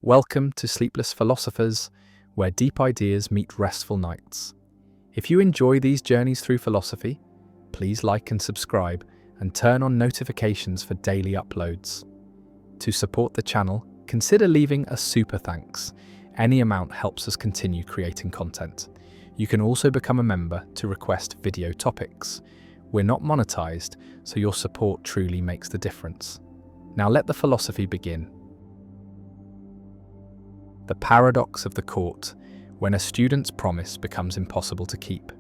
Welcome to Sleepless Philosophers, where deep ideas meet restful nights. If you enjoy these journeys through philosophy, please like and subscribe and turn on notifications for daily uploads. To support the channel, consider leaving a super thanks. Any amount helps us continue creating content. You can also become a member to request video topics. We're not monetized, so your support truly makes the difference. Now let the philosophy begin. The paradox of the court, when a student's promise becomes impossible to keep.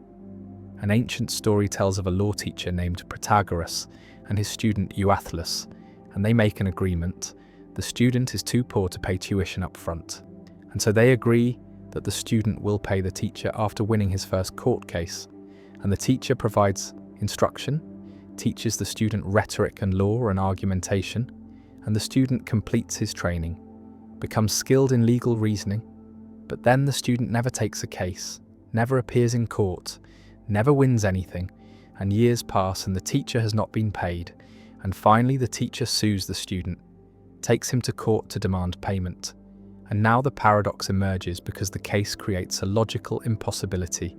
An ancient story tells of a law teacher named Protagoras and his student Euathlus, and they make an agreement. The student is too poor to pay tuition up front, and so they agree that the student will pay the teacher after winning his first court case, and the teacher provides instruction, teaches the student rhetoric and law and argumentation, and the student completes his training, becomes skilled in legal reasoning, but then the student never takes a case, never appears in court, never wins anything, and years pass and the teacher has not been paid, and finally the teacher sues the student, takes him to court to demand payment. And now the paradox emerges because the case creates a logical impossibility,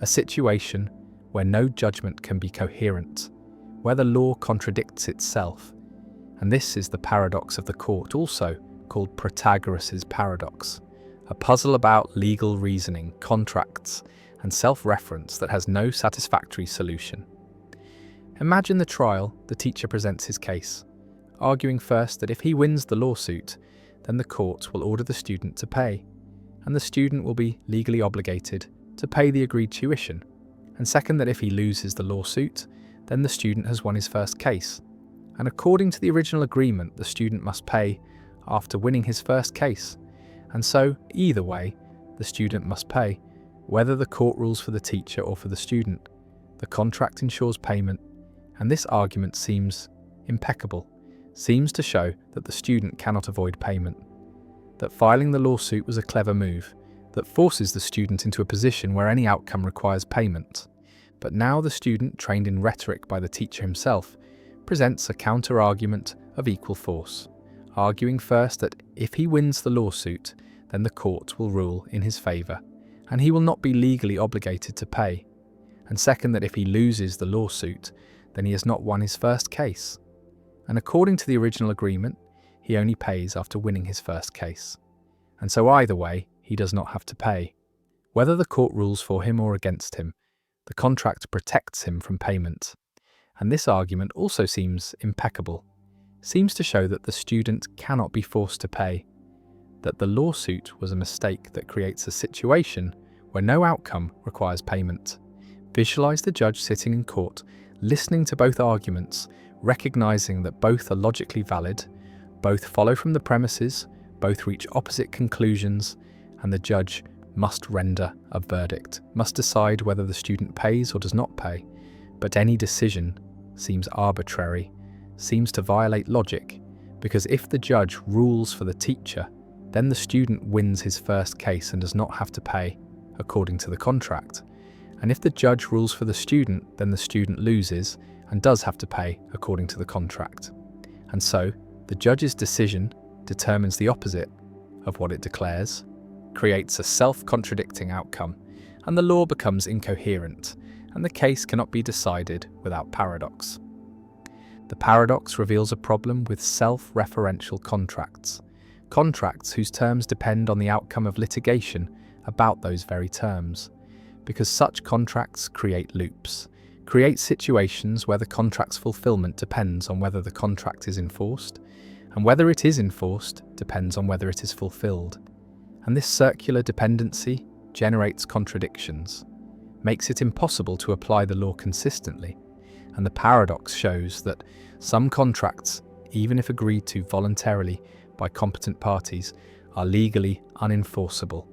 a situation where no judgment can be coherent, where the law contradicts itself. And this is the paradox of the court, also called Protagoras' paradox, a puzzle about legal reasoning, contracts, and self-reference that has no satisfactory solution. Imagine the trial. The teacher presents his case, arguing first that if he wins the lawsuit, then the court will order the student to pay, and the student will be legally obligated to pay the agreed tuition, and second that if he loses the lawsuit, then the student has won his first case, and according to the original agreement, the student must pay after winning his first case, and so, either way, the student must pay, whether the court rules for the teacher or for the student. The contract ensures payment, and this argument seems impeccable, seems to show that the student cannot avoid payment, that filing the lawsuit was a clever move, that forces the student into a position where any outcome requires payment. But now the student, trained in rhetoric by the teacher himself, presents a counter-argument of equal force, arguing first that if he wins the lawsuit, then the court will rule in his favour, and he will not be legally obligated to pay, and second that if he loses the lawsuit, then he has not won his first case, and according to the original agreement, he only pays after winning his first case, and so either way, he does not have to pay. Whether the court rules for him or against him, the contract protects him from payment, and this argument also seems impeccable, seems to show that the student cannot be forced to pay, that the lawsuit was a mistake that creates a situation where no outcome requires payment. Visualize the judge sitting in court, listening to both arguments, recognizing that both are logically valid, both follow from the premises, both reach opposite conclusions, and the judge must render a verdict, must decide whether the student pays or does not pay. But any decision seems arbitrary, seems to violate logic, because if the judge rules for the teacher, then the student wins his first case and does not have to pay, according to the contract. And if the judge rules for the student, then the student loses and does have to pay, according to the contract. And so, the judge's decision determines the opposite of what it declares, creates a self-contradicting outcome, and the law becomes incoherent, and the case cannot be decided without paradox. The paradox reveals a problem with self-referential contracts, contracts whose terms depend on the outcome of litigation about those very terms, because such contracts create loops, create situations where the contract's fulfillment depends on whether the contract is enforced, and whether it is enforced depends on whether it is fulfilled. And this circular dependency generates contradictions, makes it impossible to apply the law consistently, and the paradox shows that some contracts, even if agreed to voluntarily by competent parties, are legally unenforceable.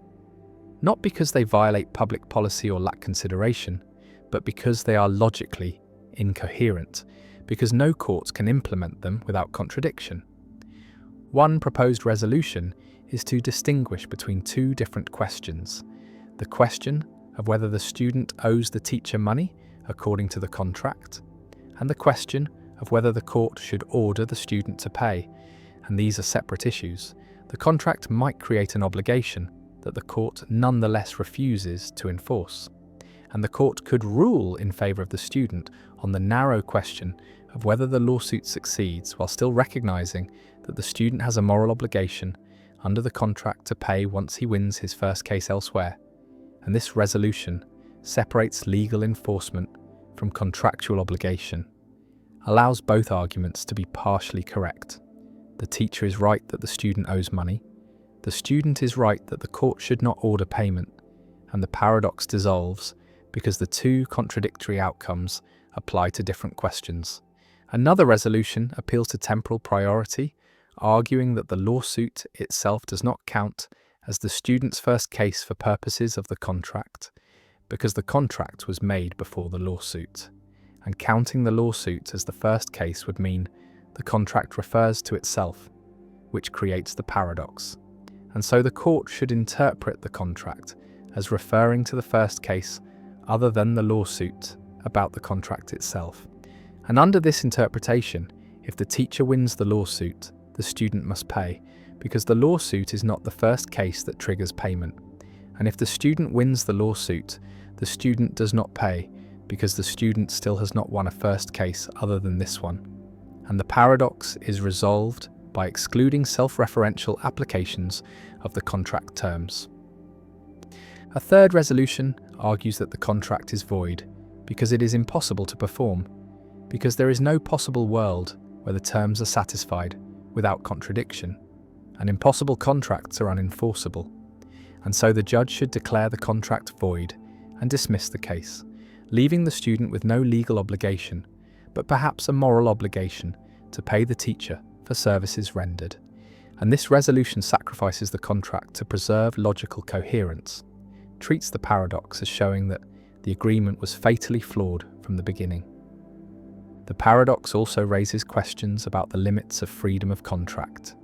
Not because they violate public policy or lack consideration, but because they are logically incoherent, because no court can implement them without contradiction. One proposed resolution is to distinguish between two different questions: the question of whether the student owes the teacher money according to the contract, and the question of whether the court should order the student to pay, and these are separate issues. the contract might create an obligation that the court nonetheless refuses to enforce, and the court could rule in favour of the student on the narrow question of whether the lawsuit succeeds, while still recognising that the student has a moral obligation under the contract to pay once he wins his first case elsewhere, and this resolution separates legal enforcement from contractual obligation, allows both arguments to be partially correct. The teacher is right that the student owes money, the student is right that the court should not order payment, and the paradox dissolves because the two contradictory outcomes apply to different questions. Another resolution appeals to temporal priority, arguing that the lawsuit itself does not count as the student's first case for purposes of the contract, because the contract was made before the lawsuit, and counting the lawsuit as the first case would mean the contract refers to itself, which creates the paradox. And so the court should interpret the contract as referring to the first case other than the lawsuit about the contract itself. And under this interpretation, if the teacher wins the lawsuit, the student must pay, because the lawsuit is not the first case that triggers payment. And if the student wins the lawsuit, the student does not pay, because the student still has not won a first case other than this one. And the paradox is resolved by excluding self-referential applications of the contract terms. A third resolution argues that the contract is void because it is impossible to perform, because there is no possible world where the terms are satisfied without contradiction, and impossible contracts are unenforceable, and so the judge should declare the contract void and dismiss the case, leaving the student with no legal obligation, but perhaps a moral obligation to pay the teacher for services rendered. And this resolution sacrifices the contract to preserve logical coherence, treats the paradox as showing that the agreement was fatally flawed from the beginning. The paradox also raises questions about the limits of freedom of contract,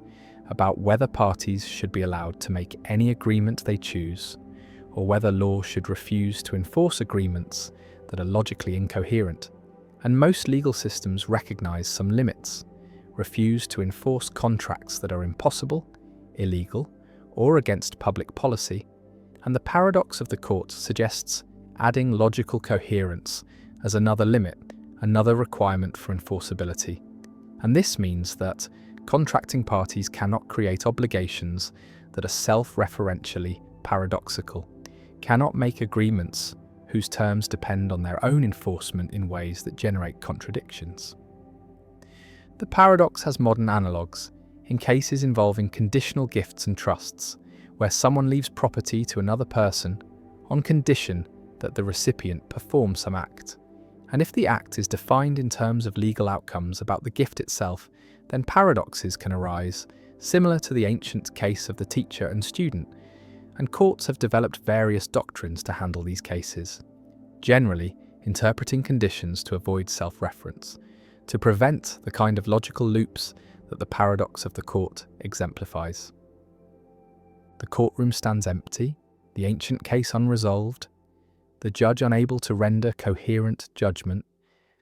about whether parties should be allowed to make any agreement they choose, or whether law should refuse to enforce agreements that are logically incoherent. And most legal systems recognize some limits, refuse to enforce contracts that are impossible, illegal, or against public policy, and the paradox of the court suggests adding logical coherence as another limit, another requirement for enforceability. And this means that contracting parties cannot create obligations that are self-referentially paradoxical, cannot make agreements whose terms depend on their own enforcement in ways that generate contradictions. The paradox has modern analogues in cases involving conditional gifts and trusts, where someone leaves property to another person on condition that the recipient perform some act. And if the act is defined in terms of legal outcomes about the gift itself, then paradoxes can arise, similar to the ancient case of the teacher and student, and courts have developed various doctrines to handle these cases, generally interpreting conditions to avoid self-reference, to prevent the kind of logical loops that the paradox of the court exemplifies. The courtroom stands empty, the ancient case unresolved, the judge unable to render coherent judgment,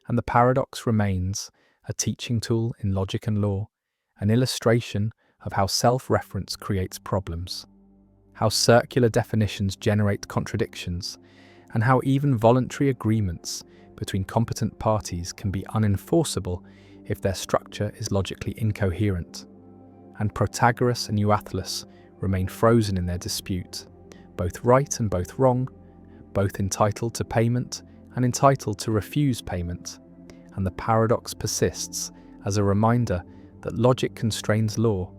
and the paradox remains a teaching tool in logic and law, an illustration of how self-reference creates problems, how circular definitions generate contradictions, and how even voluntary agreements between competent parties can be unenforceable if their structure is logically incoherent. And Protagoras and Euathlus remain frozen in their dispute, both right and both wrong, both entitled to payment and entitled to refuse payment. And the paradox persists as a reminder that logic constrains law,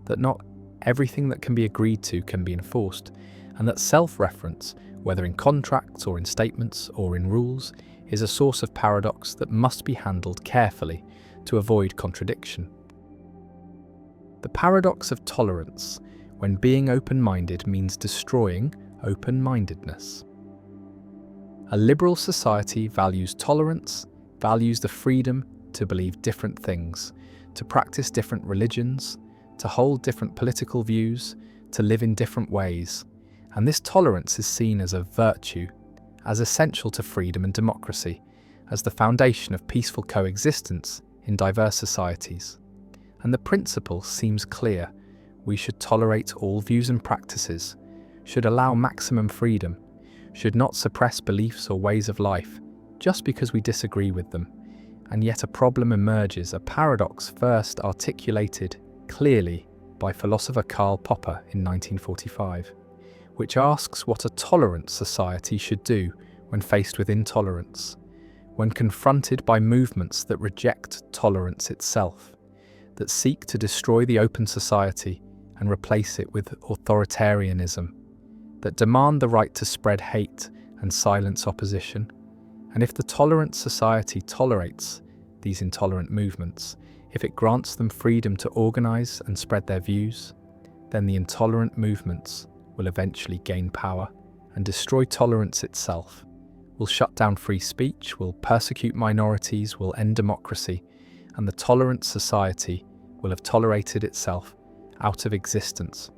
that not everything that can be agreed to can be enforced, and that self-reference, whether in contracts or in statements or in rules, is a source of paradox that must be handled carefully to avoid contradiction. The paradox of tolerance, when being open-minded means destroying open-mindedness. A liberal society values tolerance, values the freedom to believe different things, to practice different religions, to hold different political views, to live in different ways, and this tolerance is seen as a virtue, as essential to freedom and democracy, as the foundation of peaceful coexistence in diverse societies. And the principle seems clear. We should tolerate all views and practices, should allow maximum freedom, should not suppress beliefs or ways of life just because we disagree with them. And yet a problem emerges, a paradox first articulated clearly by philosopher Karl Popper in 1945, which asks what a tolerant society should do when faced with intolerance, when confronted by movements that reject tolerance itself, that seek to destroy the open society and replace it with authoritarianism, that demand the right to spread hate and silence opposition. And if the tolerant society tolerates these intolerant movements, if it grants them freedom to organize and spread their views, then the intolerant movements will eventually gain power and destroy tolerance itself, will shut down free speech, will persecute minorities, will end democracy, and the tolerant society will have tolerated itself out of existence.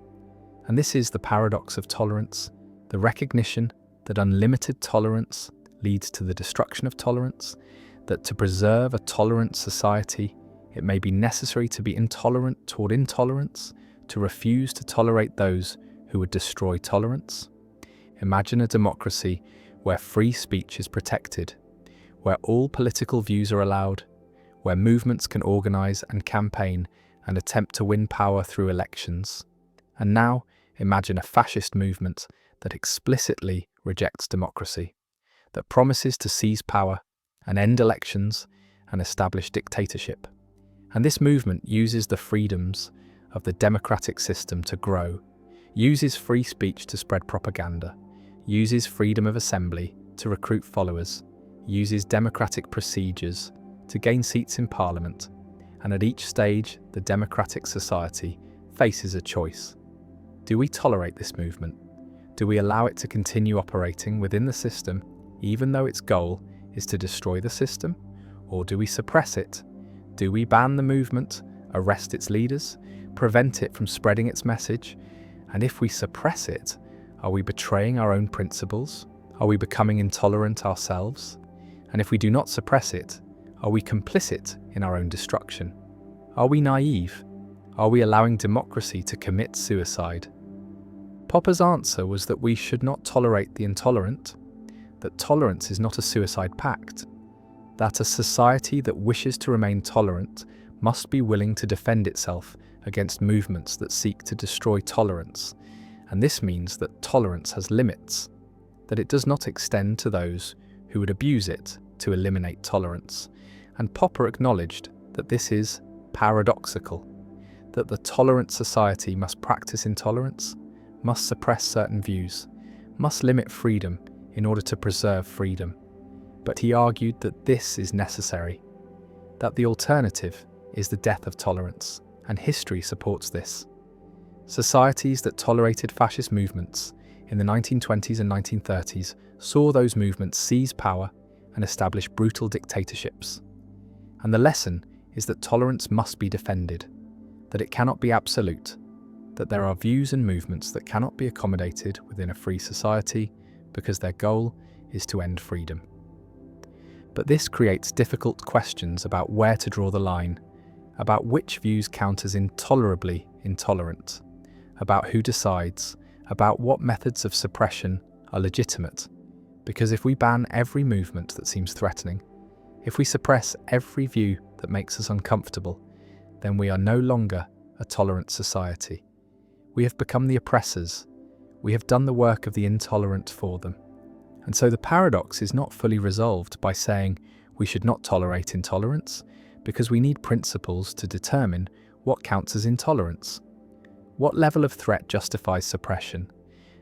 And this is the paradox of tolerance, the recognition that unlimited tolerance leads to the destruction of tolerance, that to preserve a tolerant society, it may be necessary to be intolerant toward intolerance, to refuse to tolerate those who would destroy tolerance. Imagine a democracy where free speech is protected, where all political views are allowed, where movements can organize and campaign and attempt to win power through elections. And now, imagine a fascist movement that explicitly rejects democracy, that promises to seize power and end elections and establish dictatorship. And this movement uses the freedoms of the democratic system to grow, uses free speech to spread propaganda, uses freedom of assembly to recruit followers, uses democratic procedures to gain seats in parliament, and at each stage, the democratic society faces a choice. Do we tolerate this movement? Do we allow it to continue operating within the system, even though its goal is to destroy the system? Or do we suppress it? Do we ban the movement, arrest its leaders, prevent it from spreading its message? And if we suppress it, are we betraying our own principles? Are we becoming intolerant ourselves? And if we do not suppress it, are we complicit in our own destruction? Are we naive? Are we allowing democracy to commit suicide? Popper's answer was that we should not tolerate the intolerant, that tolerance is not a suicide pact, that a society that wishes to remain tolerant must be willing to defend itself against movements that seek to destroy tolerance, and this means that tolerance has limits, that it does not extend to those who would abuse it to eliminate tolerance. And Popper acknowledged that this is paradoxical, that the tolerant society must practice intolerance, must suppress certain views, must limit freedom in order to preserve freedom. But he argued that this is necessary, that the alternative is the death of tolerance, and history supports this. Societies that tolerated fascist movements in the 1920s and 1930s saw those movements seize power and establish brutal dictatorships. And the lesson is that tolerance must be defended, that it cannot be absolute, that there are views and movements that cannot be accommodated within a free society because their goal is to end freedom. But this creates difficult questions about where to draw the line, about which views count as intolerably intolerant, about who decides, about what methods of suppression are legitimate. Because if we ban every movement that seems threatening, if we suppress every view that makes us uncomfortable, then we are no longer a tolerant society. We have become the oppressors. We have done the work of the intolerant for them. And so the paradox is not fully resolved by saying we should not tolerate intolerance, because we need principles to determine what counts as intolerance. What level of threat justifies suppression,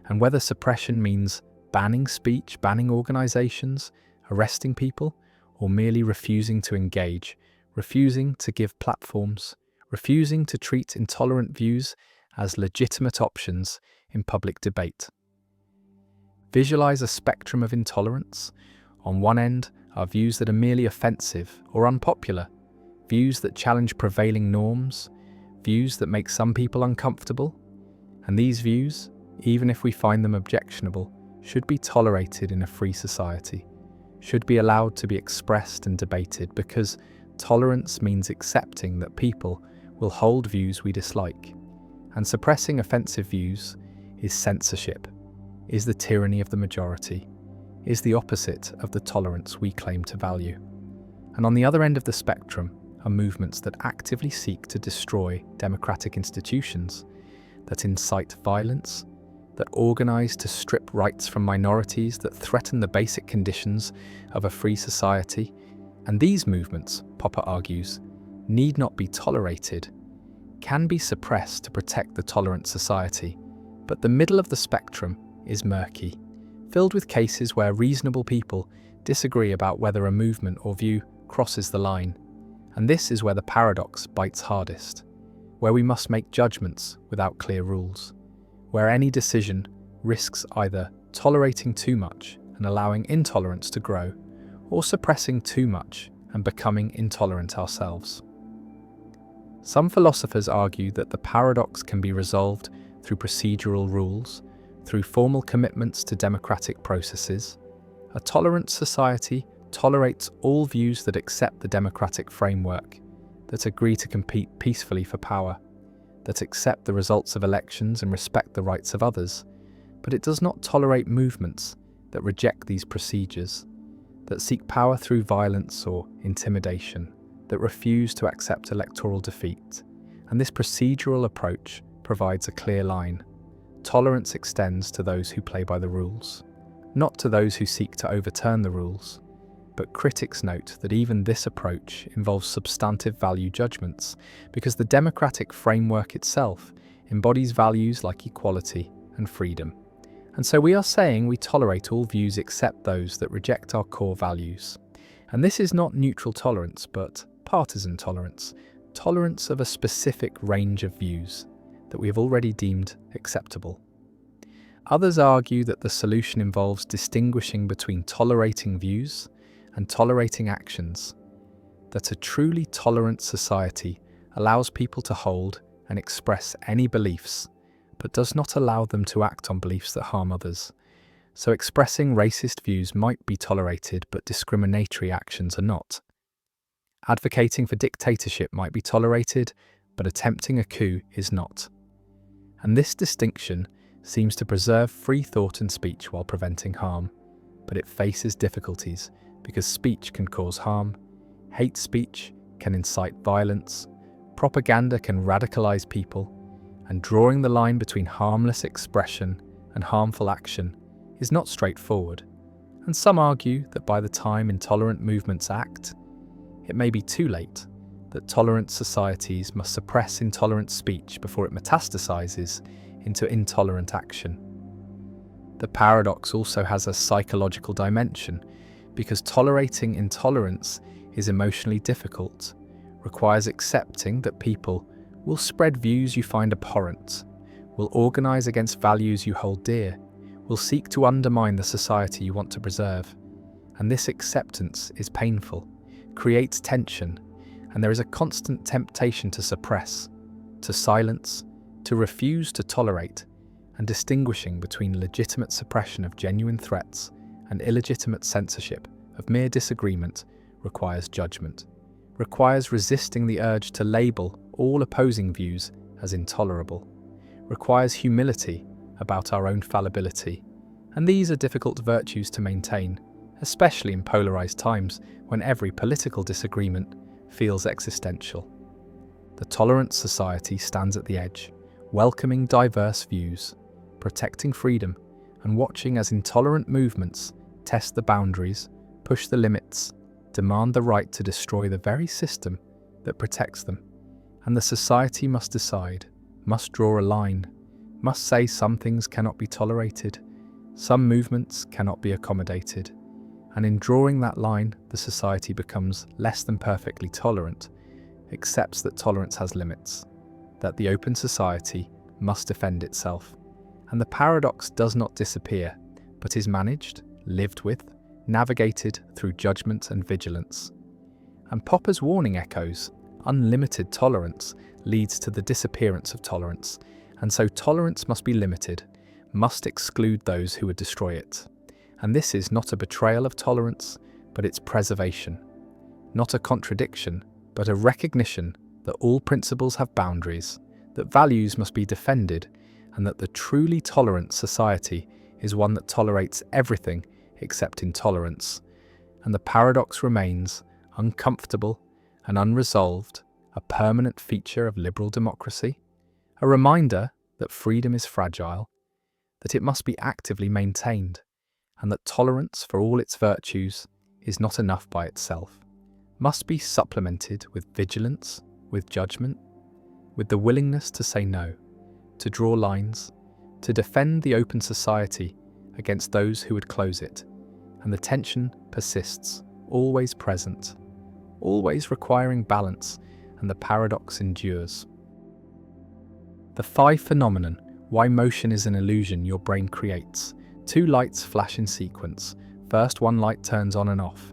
and whether suppression means banning speech, banning organizations, arresting people, or merely refusing to engage, refusing to give platforms, refusing to treat intolerant views as legitimate options in public debate. Visualize a spectrum of intolerance. On one end are views that are merely offensive or unpopular, views that challenge prevailing norms, views that make some people uncomfortable. And these views, even if we find them objectionable, should be tolerated in a free society, should be allowed to be expressed and debated, because tolerance means accepting that people will hold views we dislike, And suppressing offensive views is censorship, is the tyranny of the majority, is the opposite of the tolerance we claim to value. And on the other end of the spectrum are movements that actively seek to destroy democratic institutions, that incite violence, that organize to strip rights from minorities, that threaten the basic conditions of a free society. And these movements, Popper argues, need not be tolerated, can be suppressed to protect the tolerant society. But the middle of the spectrum is murky, filled with cases where reasonable people disagree about whether a movement or view crosses the line. And this is where the paradox bites hardest, where we must make judgments without clear rules, where any decision risks either tolerating too much and allowing intolerance to grow, or suppressing too much and becoming intolerant ourselves. Some philosophers argue that the paradox can be resolved through procedural rules, through formal commitments to democratic processes. A tolerant society tolerates all views that accept the democratic framework, that agree to compete peacefully for power, that accept the results of elections and respect the rights of others. But it does not tolerate movements that reject these procedures, that seek power through violence or intimidation, that refuse to accept electoral defeat. And this procedural approach provides a clear line. Tolerance extends to those who play by the rules, not to those who seek to overturn the rules. But critics note that even this approach involves substantive value judgments, because the democratic framework itself embodies values like equality and freedom. And so we are saying we tolerate all views except those that reject our core values. And this is not neutral tolerance, but partisan tolerance, tolerance of a specific range of views that we have already deemed acceptable. Others argue that the solution involves distinguishing between tolerating views and tolerating actions, that a truly tolerant society allows people to hold and express any beliefs, but does not allow them to act on beliefs that harm others. So expressing racist views might be tolerated, but discriminatory actions are not. Advocating for dictatorship might be tolerated, but attempting a coup is not. And this distinction seems to preserve free thought and speech while preventing harm, but it faces difficulties because speech can cause harm, hate speech can incite violence, propaganda can radicalize people, and drawing the line between harmless expression and harmful action is not straightforward. And some argue that by the time intolerant movements act, it may be too late, that tolerant societies must suppress intolerant speech before it metastasizes into intolerant action. The paradox also has a psychological dimension, because tolerating intolerance is emotionally difficult, requires accepting that people will spread views you find abhorrent, will organize against values you hold dear, will seek to undermine the society you want to preserve. And this acceptance is painful, creates tension, and there is a constant temptation to suppress, to silence, to refuse to tolerate, and distinguishing between legitimate suppression of genuine threats and illegitimate censorship of mere disagreement requires judgment, requires resisting the urge to label all opposing views as intolerable, requires humility about our own fallibility. And these are difficult virtues to maintain, especially in polarized times when every political disagreement feels existential. The tolerant society stands at the edge, welcoming diverse views, protecting freedom, and watching as intolerant movements test the boundaries, push the limits, demand the right to destroy the very system that protects them. And the society must decide, must draw a line, must say some things cannot be tolerated, some movements cannot be accommodated. And in drawing that line, the society becomes less than perfectly tolerant, accepts that tolerance has limits, that the open society must defend itself. And the paradox does not disappear, but is managed, lived with, navigated through judgment and vigilance. And Popper's warning echoes: unlimited tolerance leads to the disappearance of tolerance, and so tolerance must be limited, must exclude those who would destroy it. And this is not a betrayal of tolerance, but its preservation. Not a contradiction, but a recognition that all principles have boundaries, that values must be defended, and that the truly tolerant society is one that tolerates everything except intolerance. And the paradox remains, uncomfortable and unresolved, a permanent feature of liberal democracy, a reminder that freedom is fragile, that it must be actively maintained, and that tolerance for all its virtues is not enough by itself, must be supplemented with vigilance, with judgment, with the willingness to say no, to draw lines, to defend the open society against those who would close it. And the tension persists, always present, always requiring balance, and the paradox endures. The Phi phenomenon, why motion is an illusion your brain creates. Two lights flash in sequence. First, one light turns on and off.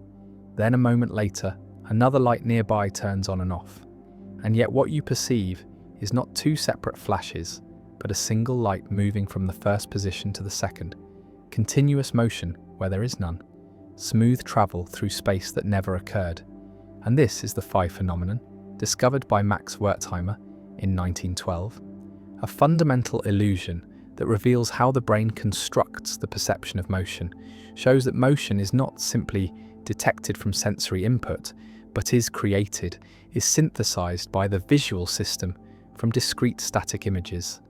Then a moment later, another light nearby turns on and off. And yet what you perceive is not two separate flashes, but a single light moving from the first position to the second. Continuous motion where there is none. Smooth travel through space that never occurred. And this is the Phi phenomenon, discovered by Max Wertheimer in 1912. A fundamental illusion that reveals how the brain constructs the perception of motion, shows that motion is not simply detected from sensory input, but is created, is synthesized by the visual system from discrete static images.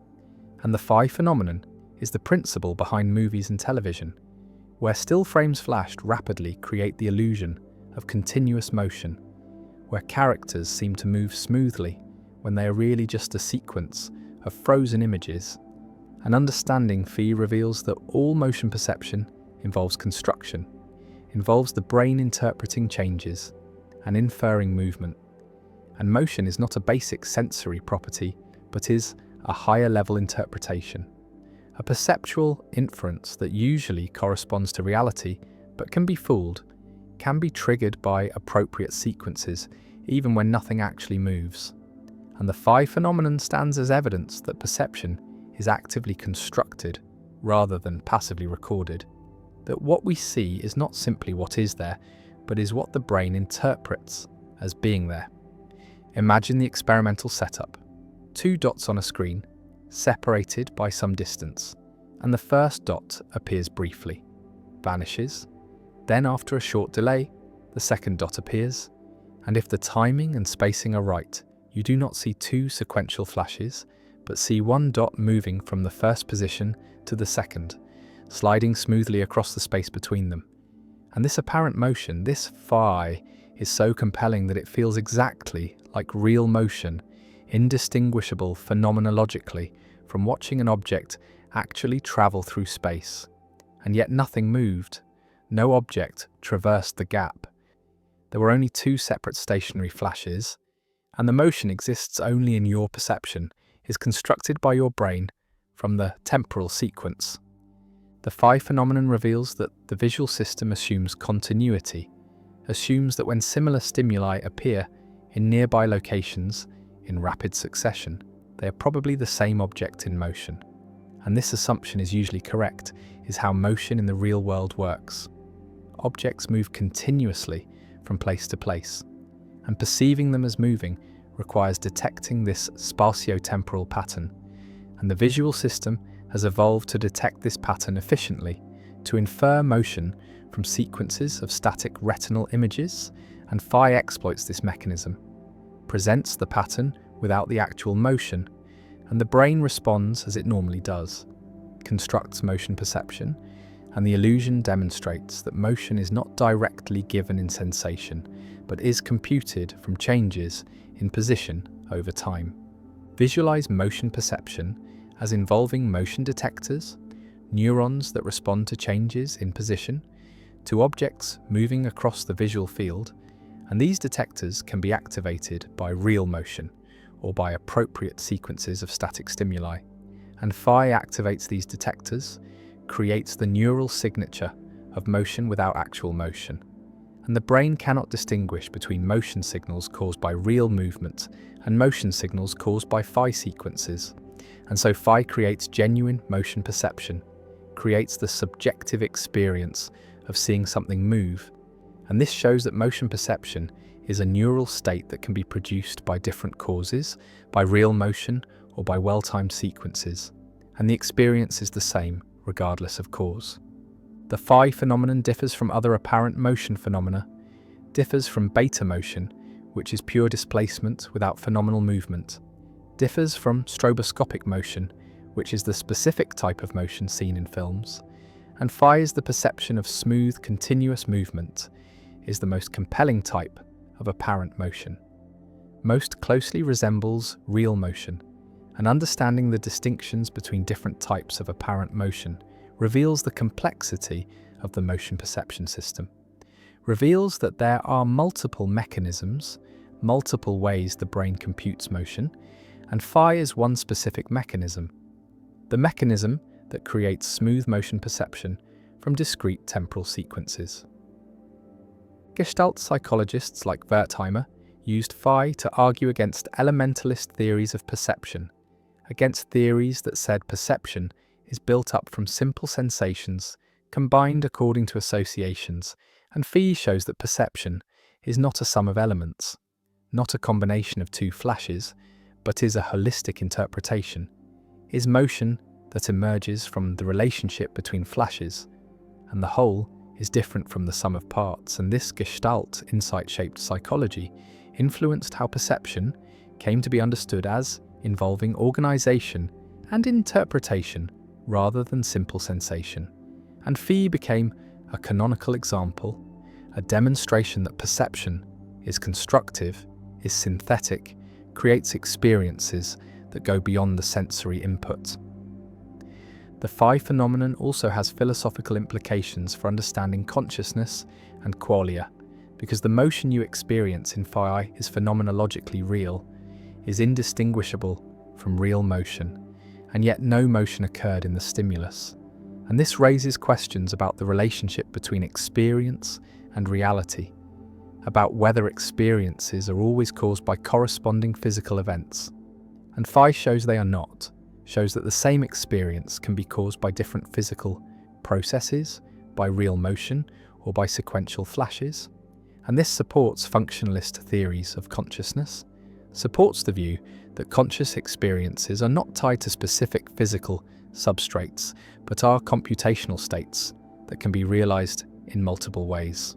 And the Phi phenomenon is the principle behind movies and television, where still frames flashed rapidly create the illusion of continuous motion, where characters seem to move smoothly when they are really just a sequence of frozen images. An understanding Phi reveals that all motion perception involves construction, involves the brain interpreting changes and inferring movement. And motion is not a basic sensory property, but is a higher level interpretation, a perceptual inference that usually corresponds to reality, but can be fooled, can be triggered by appropriate sequences, even when nothing actually moves. And the Phi phenomenon stands as evidence that perception is actively constructed rather than passively recorded, that what we see is not simply what is there, but is what the brain interprets as being there. Imagine the experimental setup. Two dots on a screen, separated by some distance, and the first dot appears briefly, vanishes, then after a short delay, the second dot appears, and if the timing and spacing are right, you do not see two sequential flashes, but see one dot moving from the first position to the second, sliding smoothly across the space between them. And this apparent motion, this Phi, is so compelling that it feels exactly like real motion, indistinguishable phenomenologically from watching an object actually travel through space. And yet nothing moved. No object traversed the gap. There were only two separate stationary flashes, and the motion exists only in your perception, is constructed by your brain from the temporal sequence. The Phi phenomenon reveals that the visual system assumes continuity, assumes that when similar stimuli appear in nearby locations in rapid succession, they are probably the same object in motion. And this assumption is usually correct, is how motion in the real world works. Objects move continuously from place to place, and perceiving them as moving requires detecting this spatio-temporal pattern, and the visual system has evolved to detect this pattern efficiently, to infer motion from sequences of static retinal images, and Phi exploits this mechanism, presents the pattern without the actual motion, and the brain responds as it normally does, constructs motion perception, and the illusion demonstrates that motion is not directly given in sensation, but is computed from changes in position over time. Visualize motion perception as involving motion detectors, neurons that respond to changes in position, to objects moving across the visual field, and these detectors can be activated by real motion or by appropriate sequences of static stimuli. And Phi activates these detectors, creates the neural signature of motion without actual motion. And the brain cannot distinguish between motion signals caused by real movement and motion signals caused by Phi sequences. And so Phi creates genuine motion perception, creates the subjective experience of seeing something move. And this shows that motion perception is a neural state that can be produced by different causes, by real motion or by well-timed sequences, and the experience is the same regardless of cause. The phi phenomenon differs from other apparent motion phenomena, differs from beta motion, which is pure displacement without phenomenal movement, differs from stroboscopic motion, which is the specific type of motion seen in films, and phi is the perception of smooth, continuous movement, is the most compelling type of apparent motion. Most closely resembles real motion, and understanding the distinctions between different types of apparent motion reveals the complexity of the motion perception system, reveals that there are multiple mechanisms, multiple ways the brain computes motion, and phi is one specific mechanism, the mechanism that creates smooth motion perception from discrete temporal sequences. Gestalt psychologists like Wertheimer used phi to argue against elementalist theories of perception, against theories that said perception is built up from simple sensations combined according to associations, and phi shows that perception is not a sum of elements, not a combination of two flashes, but is a holistic interpretation, is motion that emerges from the relationship between flashes, and the whole is different from the sum of parts, and this Gestalt insight-shaped psychology influenced how perception came to be understood as involving organization and interpretation rather than simple sensation. And phi became a canonical example, a demonstration that perception is constructive, is synthetic, creates experiences that go beyond the sensory input. The phi phenomenon also has philosophical implications for understanding consciousness and qualia, because the motion you experience in phi is phenomenologically real, is indistinguishable from real motion, and yet no motion occurred in the stimulus. And this raises questions about the relationship between experience and reality, about whether experiences are always caused by corresponding physical events. And phi shows they are not, shows that the same experience can be caused by different physical processes, by real motion, or by sequential flashes. And this supports functionalist theories of consciousness, supports the view that conscious experiences are not tied to specific physical substrates, but are computational states that can be realized in multiple ways.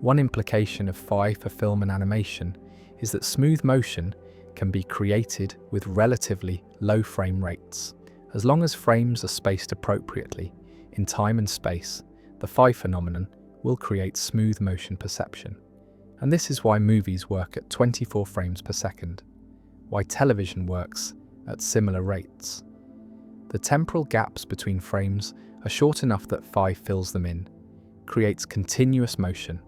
One implication of phi for film and animation is that smooth motion can be created with relatively low frame rates. As long as frames are spaced appropriately in time and space, the phi phenomenon will create smooth motion perception. And this is why movies work at 24 frames per second, why television works at similar rates. The temporal gaps between frames are short enough that phi fills them in, creates continuous motion,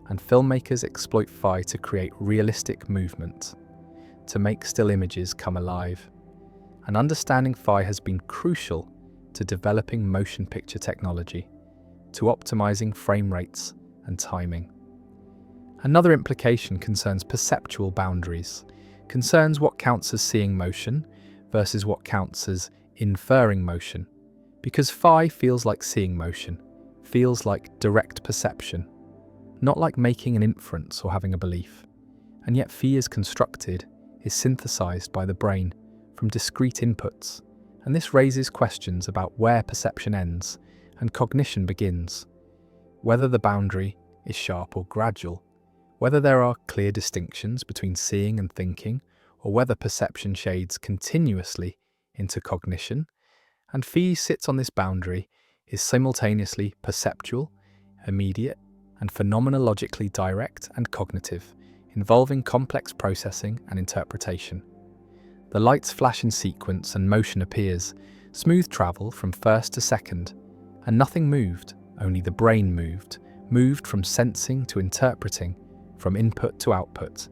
and filmmakers exploit phi to create realistic movement, to make still images come alive. And understanding phi has been crucial to developing motion picture technology, to optimizing frame rates and timing. Another implication concerns perceptual boundaries, concerns what counts as seeing motion versus what counts as inferring motion, because phi feels like seeing motion, feels like direct perception, not like making an inference or having a belief. And yet phi is constructed, is synthesized by the brain from discrete inputs, and this raises questions about where perception ends and cognition begins, whether the boundary is sharp or gradual, whether there are clear distinctions between seeing and thinking, or whether perception shades continuously into cognition. And phi sits on this boundary, is simultaneously perceptual, immediate, and phenomenologically direct and cognitive, involving complex processing and interpretation. The lights flash in sequence and motion appears, smooth travel from first to second, and nothing moved, only the brain moved from sensing to interpreting, from input to output.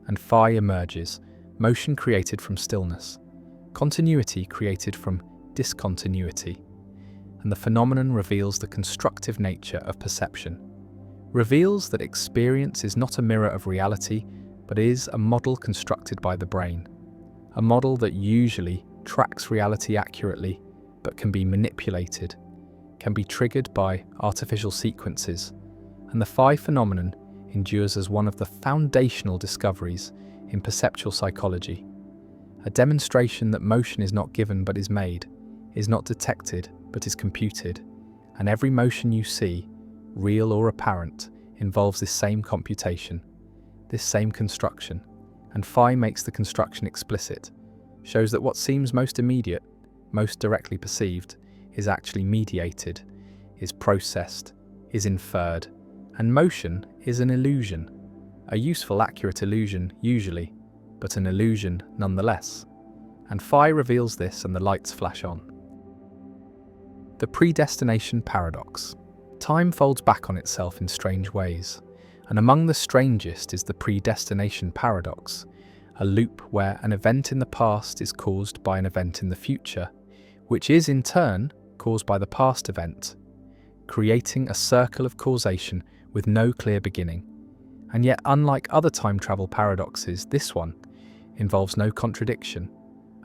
And phi emerges, motion created from stillness, continuity created from discontinuity. And the phenomenon reveals the constructive nature of perception, reveals that experience is not a mirror of reality, but is a model constructed by the brain, a model that usually tracks reality accurately, but can be manipulated, can be triggered by artificial sequences. And the phi phenomenon endures as one of the foundational discoveries in perceptual psychology, a demonstration that motion is not given but is made, is not detected but is computed, and every motion you see, real or apparent, involves this same computation, this same construction, and phi makes the construction explicit, shows that what seems most immediate, most directly perceived, is actually mediated, is processed, is inferred, and motion is an illusion, a useful, accurate illusion usually, but an illusion nonetheless. And phi reveals this and the lights flash on. The predestination paradox. Time folds back on itself in strange ways, and among the strangest is the predestination paradox, a loop where an event in the past is caused by an event in the future, which is in turn caused by the past event, creating a circle of causation with no clear beginning. And yet, unlike other time travel paradoxes, this one involves no contradiction,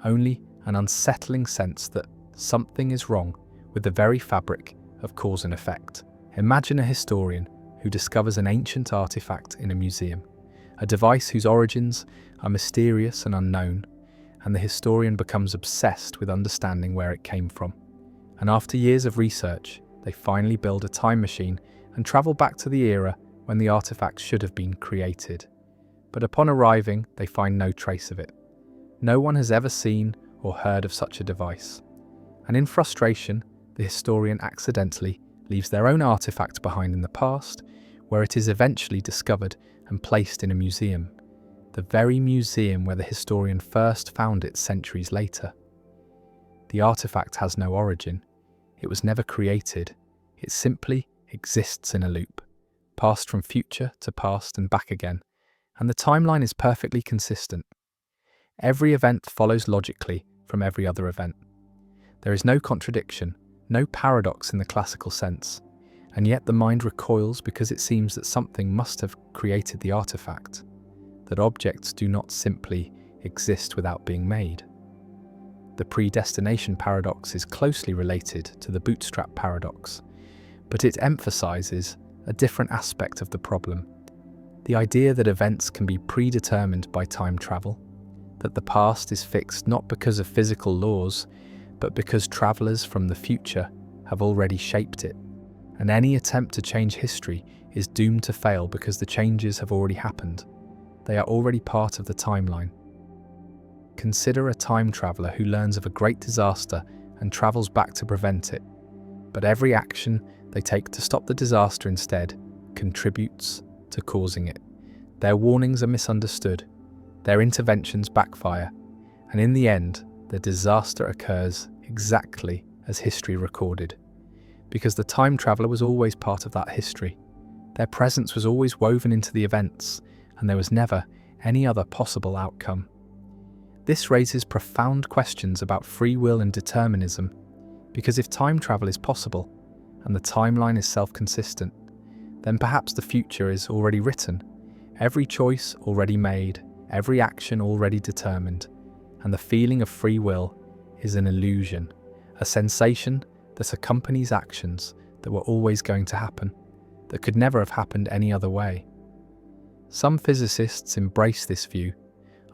only an unsettling sense that something is wrong with the very fabric of cause and effect. Imagine a historian who discovers an ancient artifact in a museum, a device whose origins are mysterious and unknown, and the historian becomes obsessed with understanding where it came from. And after years of research, they finally build a time machine and travel back to the era when the artifact should have been created. But upon arriving, they find no trace of it. No one has ever seen or heard of such a device. And in frustration, the historian accidentally leaves their own artifact behind in the past, where it is eventually discovered and placed in a museum, the very museum where the historian first found it centuries later. The artifact has no origin. It was never created. It simply exists in a loop, passed from future to past and back again, and the timeline is perfectly consistent. Every event follows logically from every other event. There is no contradiction, no paradox in the classical sense, and yet the mind recoils because it seems that something must have created the artifact, that objects do not simply exist without being made. The predestination paradox is closely related to the bootstrap paradox, but it emphasizes a different aspect of the problem, the idea that events can be predetermined by time travel, that the past is fixed not because of physical laws, but because travelers from the future have already shaped it, and any attempt to change history is doomed to fail because the changes have already happened. They are already part of the timeline. Consider a time traveler who learns of a great disaster and travels back to prevent it, but every action they take to stop the disaster instead contributes to causing it. Their warnings are misunderstood, their interventions backfire, and in the end, the disaster occurs exactly as history recorded, because the time traveler was always part of that history. Their presence was always woven into the events, and there was never any other possible outcome. This raises profound questions about free will and determinism, because if time travel is possible, and the timeline is self-consistent, then perhaps the future is already written, every choice already made, every action already determined, and the feeling of free will is an illusion, a sensation that accompanies actions that were always going to happen, that could never have happened any other way. Some physicists embrace this view,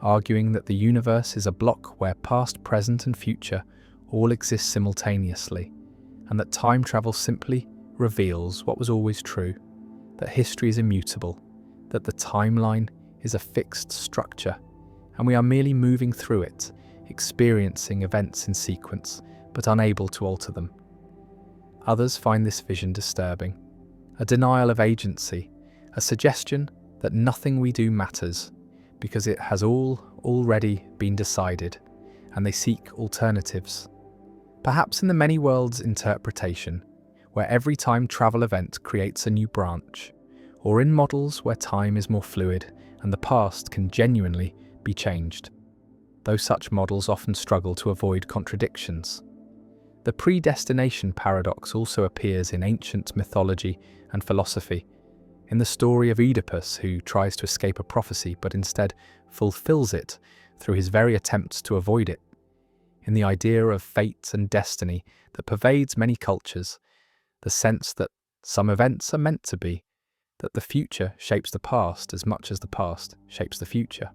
arguing that the universe is a block where past, present, and future all exist simultaneously, and that time travel simply reveals what was always true, that history is immutable, that the timeline is a fixed structure, and we are merely moving through it, experiencing events in sequence, but unable to alter them. Others find this vision disturbing, a denial of agency, a suggestion that nothing we do matters, because it has all already been decided, and they seek alternatives. Perhaps in the many worlds interpretation, where every time travel event creates a new branch, or in models where time is more fluid and the past can genuinely be changed, though such models often struggle to avoid contradictions. The predestination paradox also appears in ancient mythology and philosophy, in the story of Oedipus, who tries to escape a prophecy but instead fulfills it through his very attempts to avoid it, in the idea of fate and destiny that pervades many cultures, the sense that some events are meant to be, that the future shapes the past as much as the past shapes the future.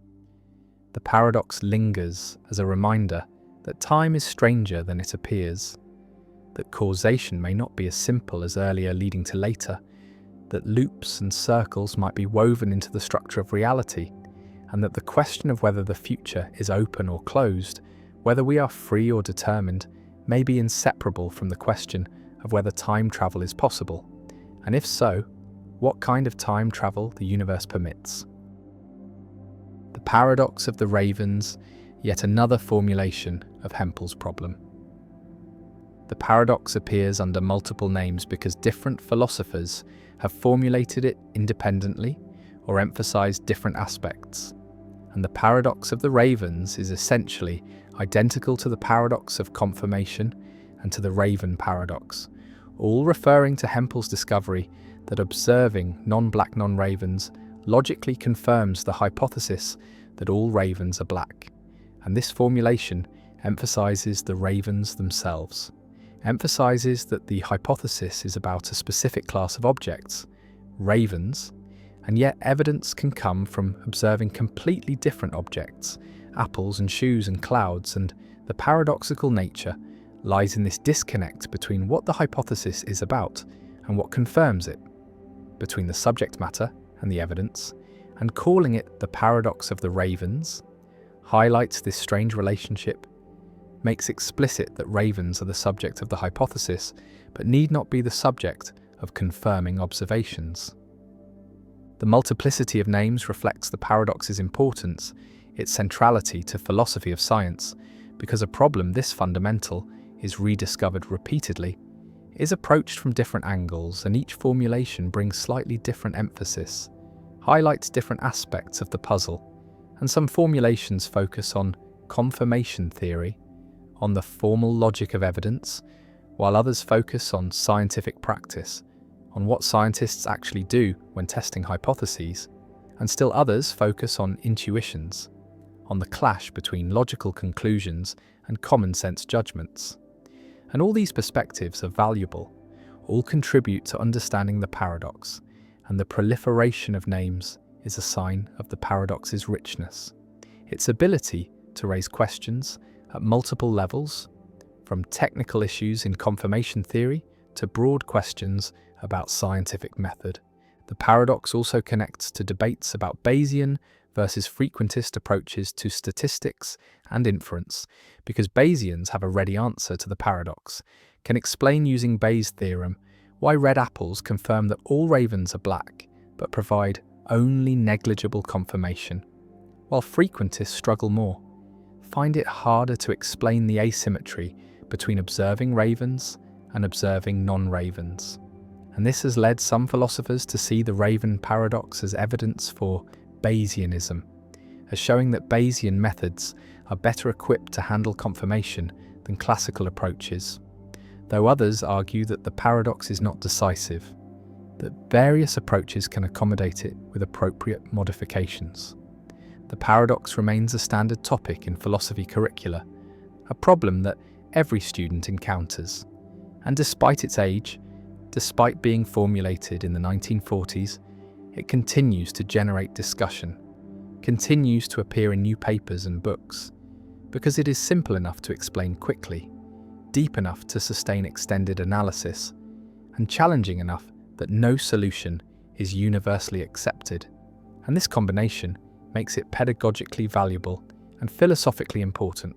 The paradox lingers as a reminder that time is stranger than it appears, that causation may not be as simple as earlier leading to later, that loops and circles might be woven into the structure of reality, and that the question of whether the future is open or closed, whether we are free or determined, may be inseparable from the question of whether time travel is possible, and if so, what kind of time travel the universe permits. The paradox of the ravens, yet another formulation of Hempel's problem. The paradox appears under multiple names because different philosophers have formulated it independently or emphasized different aspects. And the paradox of the ravens is essentially identical to the paradox of confirmation and to the raven paradox, all referring to Hempel's discovery that observing non-black non-ravens logically confirms the hypothesis that all ravens are black. And this formulation emphasizes the ravens themselves, emphasizes that the hypothesis is about a specific class of objects, ravens, and yet evidence can come from observing completely different objects, apples and shoes and clouds, and the paradoxical nature lies in this disconnect between what the hypothesis is about and what confirms it, between the subject matter and the evidence, and calling it the paradox of the ravens highlights this strange relationship, makes explicit that ravens are the subject of the hypothesis, but need not be the subject of confirming observations. The multiplicity of names reflects the paradox's importance, its centrality to philosophy of science, because a problem this fundamental is rediscovered repeatedly, is approached from different angles, and each formulation brings slightly different emphasis, highlights different aspects of the puzzle, and some formulations focus on confirmation theory, on the formal logic of evidence, while others focus on scientific practice, on what scientists actually do when testing hypotheses, and still others focus on intuitions, on the clash between logical conclusions and common sense judgments. And all these perspectives are valuable, all contribute to understanding the paradox, and the proliferation of names is a sign of the paradox's richness, its ability to raise questions at multiple levels, from technical issues in confirmation theory to broad questions about scientific method. The paradox also connects to debates about Bayesian versus frequentist approaches to statistics and inference, because Bayesians have a ready answer to the paradox, can explain using Bayes' theorem why red apples confirm that all ravens are black, but provide only negligible confirmation, while frequentists struggle more, find it harder to explain the asymmetry between observing ravens and observing non-ravens. And this has led some philosophers to see the raven paradox as evidence for Bayesianism, as showing that Bayesian methods are better equipped to handle confirmation than classical approaches, though others argue that the paradox is not decisive, that various approaches can accommodate it with appropriate modifications. The paradox remains a standard topic in philosophy curricula, a problem that every student encounters, and despite its age, despite being formulated in the 1940s, it continues to generate discussion, continues to appear in new papers and books, because it is simple enough to explain quickly, deep enough to sustain extended analysis, and challenging enough that no solution is universally accepted. And this combination makes it pedagogically valuable and philosophically important,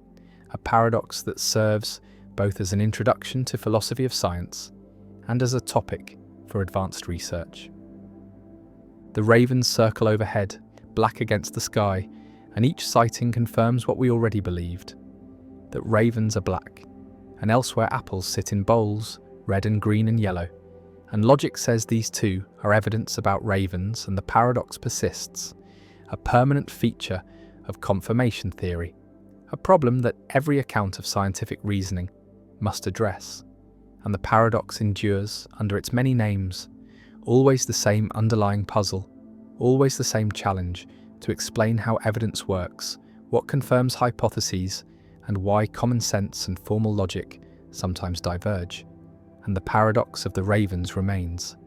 a paradox that serves both as an introduction to philosophy of science and as a topic for advanced research. The ravens circle overhead, black against the sky, and each sighting confirms what we already believed, that ravens are black, and elsewhere apples sit in bowls, red and green and yellow, and logic says these two are evidence about ravens, and the paradox persists, a permanent feature of confirmation theory, a problem that every account of scientific reasoning must address, and the paradox endures under its many names, always the same underlying puzzle, always the same challenge to explain how evidence works, what confirms hypotheses, and why common sense and formal logic sometimes diverge. And the paradox of the ravens remains,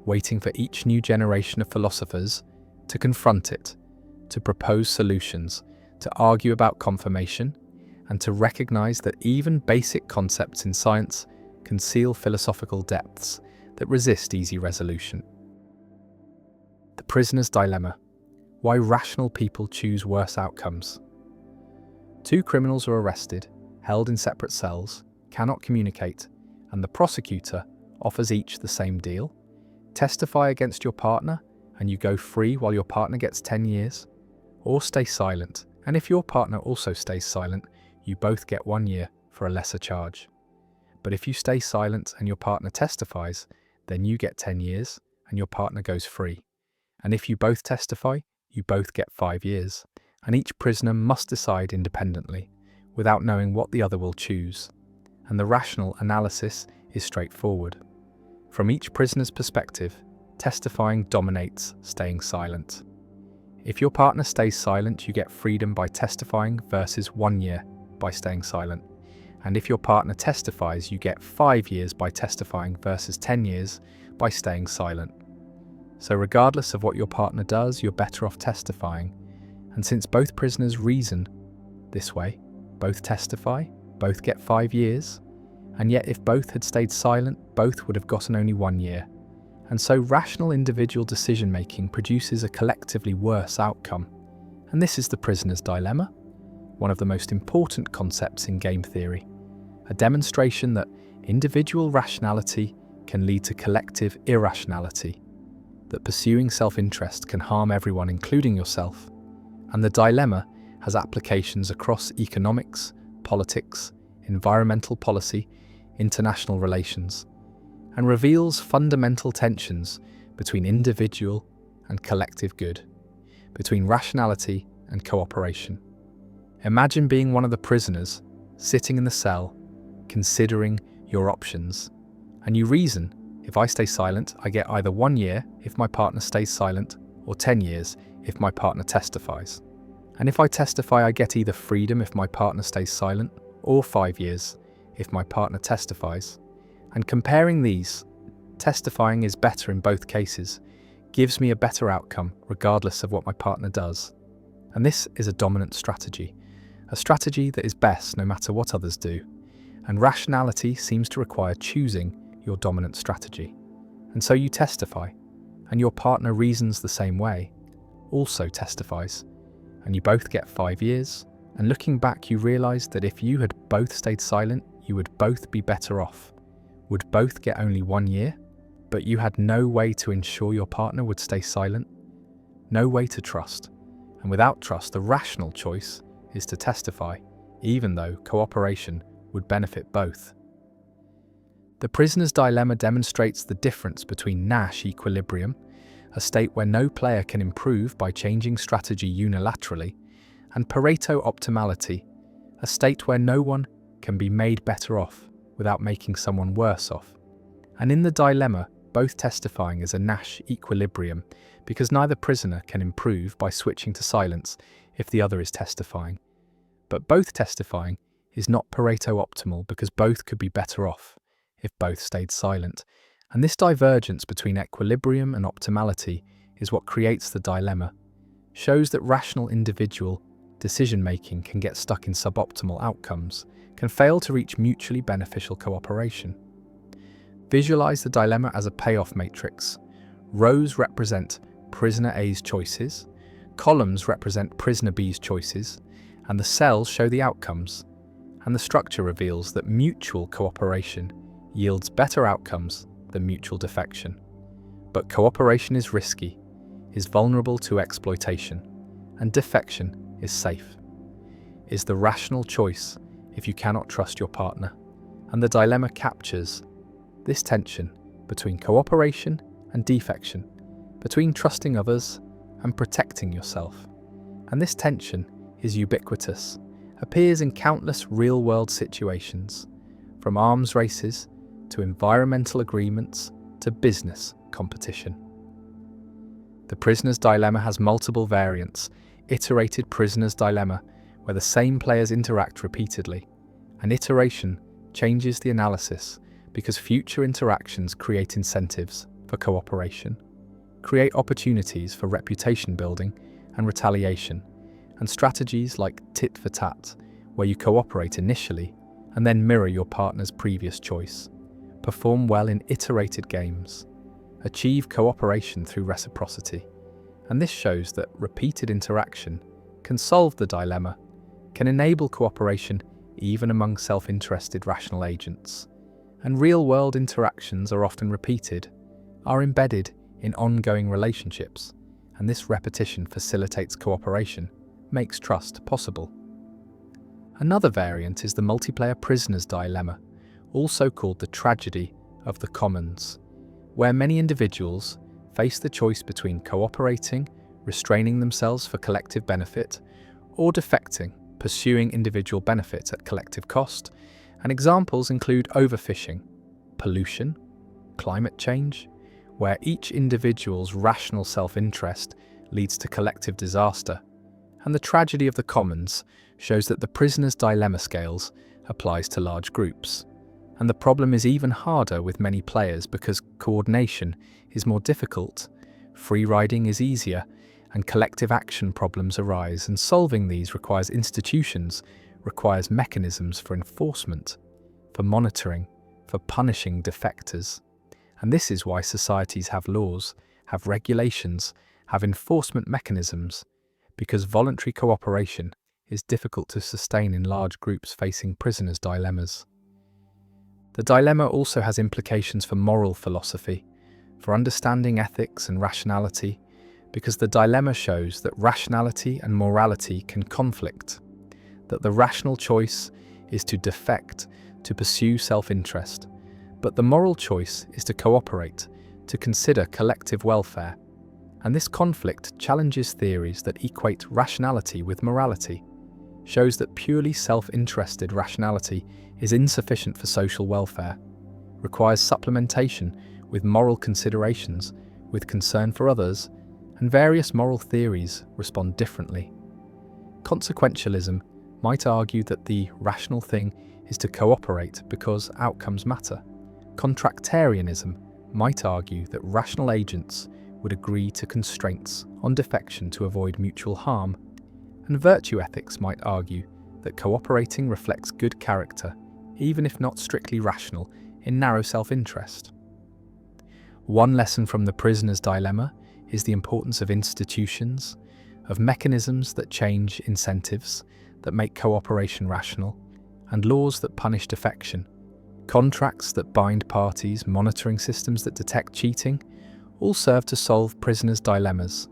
waiting for each new generation of philosophers to confront it, to propose solutions to argue about confirmation, and to recognize that even basic concepts in science conceal philosophical depths that resist easy resolution. The prisoner's dilemma: why rational people choose worse outcomes. Two criminals are arrested, held in separate cells, cannot communicate, and the prosecutor offers each the same deal: testify against your partner and you go free while your partner gets 10 years, or stay silent, and if your partner also stays silent, you both get 1 year for a lesser charge. But if you stay silent and your partner testifies, then you get 10 years and your partner goes free. And if you both testify, you both get 5 years, and each prisoner must decide independently, without knowing what the other will choose. And the rational analysis is straightforward. From each prisoner's perspective, testifying dominates staying silent. If your partner stays silent, you get freedom by testifying versus 1 year by staying silent. And if your partner testifies, you get 5 years by testifying versus 10 years by staying silent. So regardless of what your partner does, you're better off testifying. And since both prisoners reason this way, both testify, both get 5 years, and yet if both had stayed silent, both would have gotten only 1 year. And so rational individual decision-making produces a collectively worse outcome. And this is the prisoner's dilemma, one of the most important concepts in game theory, a demonstration that individual rationality can lead to collective irrationality, that pursuing self-interest can harm everyone, including yourself. And the dilemma has applications across economics, politics, environmental policy, international relations, and reveals fundamental tensions between individual and collective good, between rationality and cooperation. Imagine being one of the prisoners, sitting in the cell, considering your options, and you reason: if I stay silent, I get either 1 year if my partner stays silent, or 10 years if my partner testifies. And if I testify, I get either freedom if my partner stays silent, or 5 years if my partner testifies. And comparing these, testifying is better in both cases, gives me a better outcome regardless of what my partner does. And this is a dominant strategy, a strategy that is best no matter what others do. And rationality seems to require choosing your dominant strategy. And so you testify, and your partner reasons the same way, also testifies, and you both get 5 years. And looking back, you realize that if you had both stayed silent, you would both be better off, would both get only 1 year, but you had no way to ensure your partner would stay silent, no way to trust. And without trust, the rational choice is to testify, even though cooperation would benefit both. The prisoner's dilemma demonstrates the difference between Nash equilibrium, a state where no player can improve by changing strategy unilaterally, and Pareto optimality, a state where no one can be made better off without making someone worse off. And in the dilemma, both testifying is a Nash equilibrium because neither prisoner can improve by switching to silence if the other is testifying. But both testifying is not Pareto optimal because both could be better off if both stayed silent. And this divergence between equilibrium and optimality is what creates the dilemma, shows that rational individual decision-making can get stuck in suboptimal outcomes, can fail to reach mutually beneficial cooperation. Visualize the dilemma as a payoff matrix. Rows represent prisoner A's choices, columns represent prisoner B's choices, and the cells show the outcomes. And the structure reveals that mutual cooperation yields better outcomes than mutual defection. But cooperation is risky, is vulnerable to exploitation, and defection is safe. Is the rational choice if you cannot trust your partner. And the dilemma captures this tension between cooperation and defection, between trusting others and protecting yourself. And this tension is ubiquitous, appears in countless real-world situations, from arms races to environmental agreements to business competition. The prisoner's dilemma has multiple variants: iterated prisoner's dilemma, where the same players interact repeatedly. An iteration changes the analysis because future interactions create incentives for cooperation, create opportunities for reputation building and retaliation, and strategies like tit for tat, where you cooperate initially and then mirror your partner's previous choice, perform well in iterated games, achieve cooperation through reciprocity. And this shows that repeated interaction can solve the dilemma, can enable cooperation even among self-interested rational agents. And real-world interactions are often repeated, are embedded in ongoing relationships, and this repetition facilitates cooperation, makes trust possible. Another variant is the multiplayer prisoner's dilemma, also called the tragedy of the commons, where many individuals face the choice between cooperating, restraining themselves for collective benefit, or defecting, pursuing individual benefit at collective cost. And examples include overfishing, pollution, climate change, where each individual's rational self-interest leads to collective disaster. And the tragedy of the commons shows that the prisoner's dilemma scales applies to large groups. And the problem is even harder with many players because coordination is more difficult, free riding is easier, and collective action problems arise, and solving these requires institutions, requires mechanisms for enforcement, for monitoring, for punishing defectors. And this is why societies have laws, have regulations, have enforcement mechanisms, because voluntary cooperation is difficult to sustain in large groups facing prisoners' dilemmas. The dilemma also has implications for moral philosophy, for understanding ethics and rationality, because the dilemma shows that rationality and morality can conflict, that the rational choice is to defect, to pursue self-interest, but the moral choice is to cooperate, to consider collective welfare. And this conflict challenges theories that equate rationality with morality, shows that purely self-interested rationality is insufficient for social welfare, requires supplementation with moral considerations, with concern for others, and various moral theories respond differently. Consequentialism might argue that the rational thing is to cooperate because outcomes matter. Contractarianism might argue that rational agents would agree to constraints on defection to avoid mutual harm, and virtue ethics might argue that cooperating reflects good character, even if not strictly rational, in narrow self-interest. One lesson from the prisoner's dilemma is the importance of institutions, of mechanisms that change incentives, that make cooperation rational, and laws that punish defection, contracts that bind parties, monitoring systems that detect cheating, all serve to solve prisoners' dilemmas.